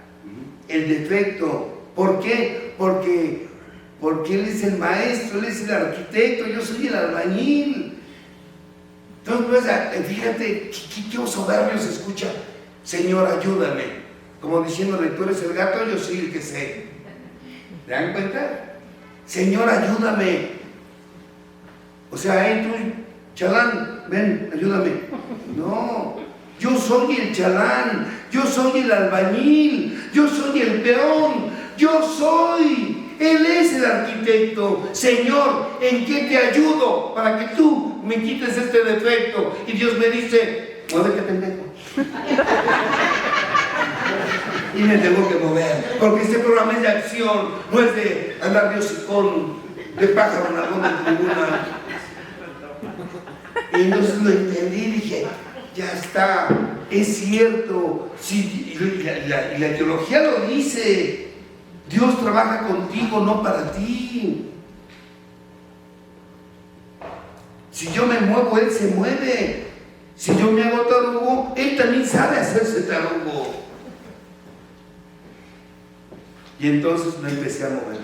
el defecto. ¿Por qué? Porque Él es el maestro, Él es el arquitecto, yo soy el albañil. Entonces, fíjate, qué soberbio se escucha, Señor, ayúdame. Como diciéndole, tú eres el gato, yo soy el que sé. ¿Te dan cuenta? Señor, ayúdame. O sea, tú, chalán, ven, ayúdame. No, yo soy el chalán, yo soy el albañil, yo soy el peón, yo soy. Él es el arquitecto. Señor, ¿en qué te ayudo para que tú me quites este defecto? Y Dios me dice, muévete, pendejo. Y me tengo que mover, porque este programa es de acción, no es de andar de hocicón, de pájaro en alguna tribuna. Y entonces lo entendí y dije, ya está, es cierto, sí, y la teología lo dice, Dios trabaja contigo, no para ti. Si yo me muevo, Él se mueve. Si yo me hago tarugo, Él también sabe hacerse tarugo. Y entonces me empecé a mover.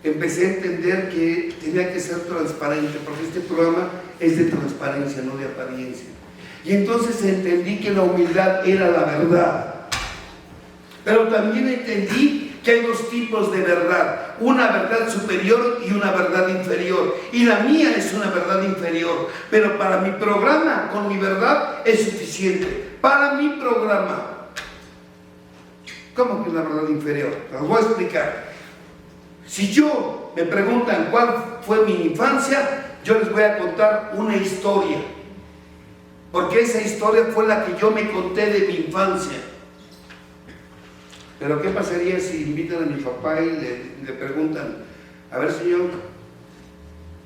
Empecé a entender que tenía que ser transparente, porque este programa es de transparencia, no de apariencia. Y entonces entendí que la humildad era la verdad. Pero también entendí que hay dos tipos de verdad, una verdad superior y una verdad inferior, y la mía es una verdad inferior, pero para mi programa, con mi verdad, es suficiente. Para mi programa. ¿Cómo que una verdad inferior? Te lo voy a explicar. Si yo me preguntan cuál fue mi infancia, yo les voy a contar una historia, porque esa historia fue la que yo me conté de mi infancia. Pero ¿qué pasaría si invitan a mi papá y le preguntan, a ver señor,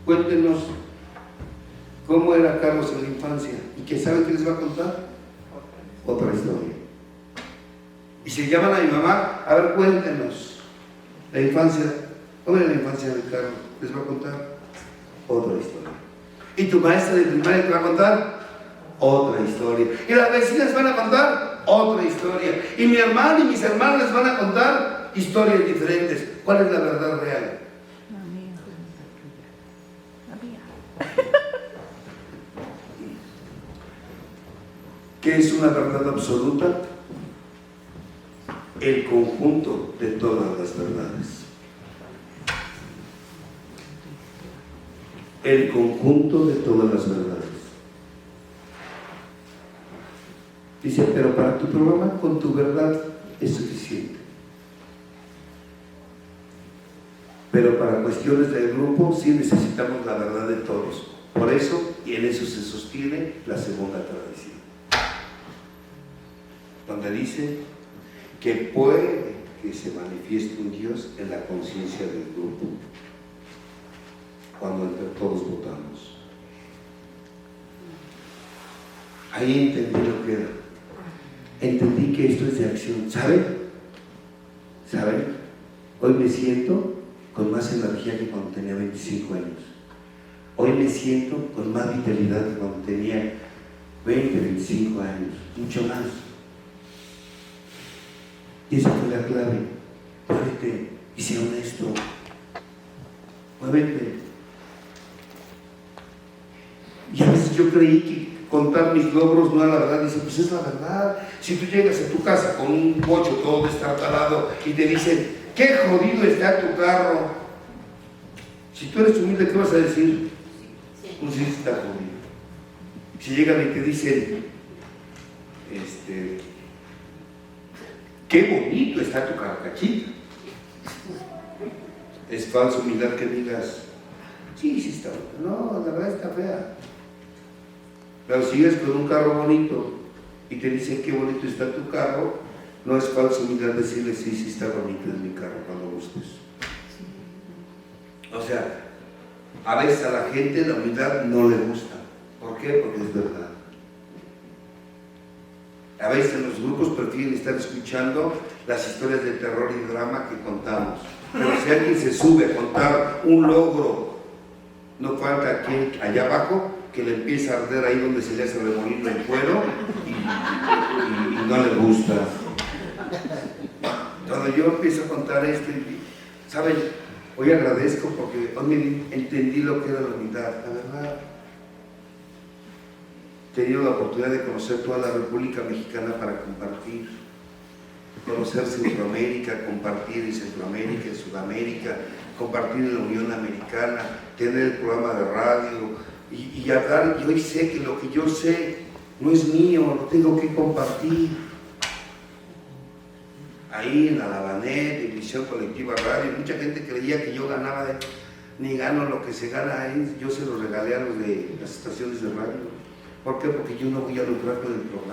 cuéntenos cómo era Carlos en la infancia? ¿Y qué saben que les va a contar? Otra historia. Y si llaman a mi mamá, a ver, cuéntenos la infancia, ¿cómo era la infancia de Carlos? Les va a contar otra historia. Y tu maestra de primaria te va a contar otra historia. Y las vecinas van a contar otra historia. Y mi hermano y mis hermanos les van a contar historias diferentes. ¿Cuál es la verdad real? ¿Qué es una verdad absoluta? El conjunto de todas las verdades. El conjunto de todas las verdades. Dice, pero para tu programa con tu verdad es suficiente. Pero para cuestiones del grupo sí necesitamos la verdad de todos. Por eso, y en eso se sostiene la segunda tradición, donde dice que puede que se manifieste un Dios en la conciencia del grupo, cuando entre todos votamos. Ahí entendí lo que era. Entendí que esto es de acción. ¿Saben? Hoy me siento con más energía que cuando tenía 25 años. Hoy me siento con más vitalidad que cuando tenía 20, 25 años. Mucho más. Y esa fue la clave. Muévete y sea honesto. Muévete. Y a veces yo creí que contar mis logros no era la verdad. Dice, pues es la verdad. Si tú llegas a tu casa con un coche todo destartalado y te dicen, qué jodido está tu carro, si tú eres humilde, ¿qué vas a decir? Pues sí, está jodido. Si llegan y te dicen, qué bonito está tu carcachita, es falsa humildad que digas, sí está bonito. No, la verdad está fea. Pero si llegas con un carro bonito y te dicen qué bonito está tu carro, no es falsa humildad decirle sí está bonito es mi carro cuando gustes. O sea, a veces a la gente la humildad no le gusta. ¿Por qué? Porque es verdad. A veces los grupos prefieren estar escuchando las historias de terror y drama que contamos. Pero si alguien se sube a contar un logro, no falta quien allá abajo que le empieza a arder ahí donde se le hace remolino el cuero y no le gusta. Cuando yo empiezo a contar esto, ¿saben? Hoy agradezco porque hoy entendí lo que era la humildad. La verdad, he tenido la oportunidad de conocer toda la República Mexicana para compartir, conocer Centroamérica, compartir en Centroamérica, en Sudamérica, compartir en la Unión Americana, tener el programa de radio y hablar. Y hoy sé que lo que yo sé no es mío, lo tengo que compartir. Ahí en la Lavanet, en Visión Colectiva Radio, mucha gente creía que yo ganaba, ni gano lo que se gana ahí, yo se lo regalé a los de las estaciones de radio. ¿Por qué? Porque yo no voy a lucrar con el programa.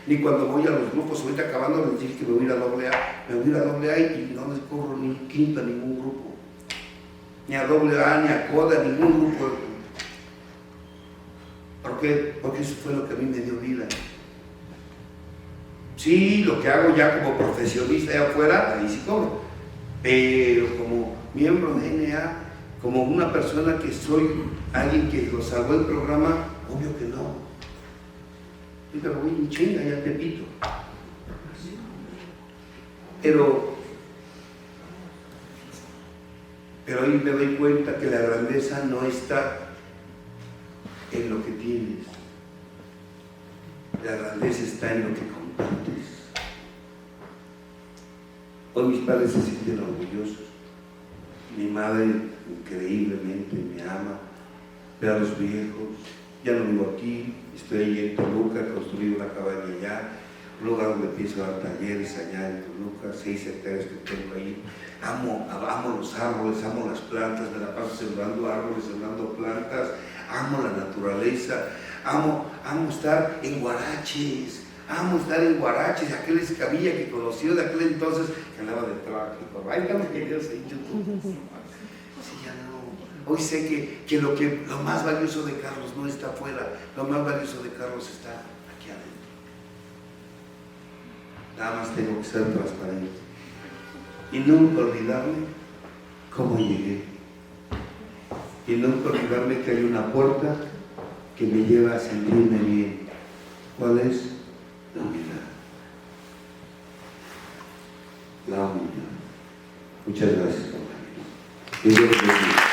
Ni cuando voy a los grupos, ahorita acabando de decir que me voy a ir a AA, me voy a ir a AA y no les cobro ni quinto a ningún grupo. Ni a AA, ni a CODA, ningún grupo. ¿Por qué? Porque eso fue lo que a mí me dio vida. Sí, lo que hago ya como profesionista allá afuera, ahí sí cobro. Pero como miembro de NA, como una persona que soy alguien que lo salvó el programa, obvio que no. Yo te voy en chinga, ya te pito. Pero hoy me doy cuenta que la grandeza no está en lo que tienes. La grandeza está en lo que compartes. Hoy mis padres se sienten orgullosos. Mi madre increíblemente me ama, ve a los viejos. Ya no vivo aquí, estoy ahí en Toluca, he construido una cabaña allá, un lugar donde pienso dar talleres allá en Toluca, 6 hectáreas que tengo ahí. Amo los árboles, amo las plantas, me la paso sembrando árboles, sembrando plantas, amo la naturaleza, amo estar en Huaraches, aquel escabilla que conoció de aquel entonces que andaba de tráfico. Ay, no me querías en YouTube. Sí, ya no. Hoy sé que lo más valioso de Carlos no está afuera, lo más valioso de Carlos está aquí adentro. Nada más tengo que ser transparente y nunca olvidarme cómo llegué, y nunca olvidarme que hay una puerta que me lleva a sentirme bien. ¿Cuál es? La humildad. La humildad. Muchas gracias, compañeros. Que Dios los bendiga.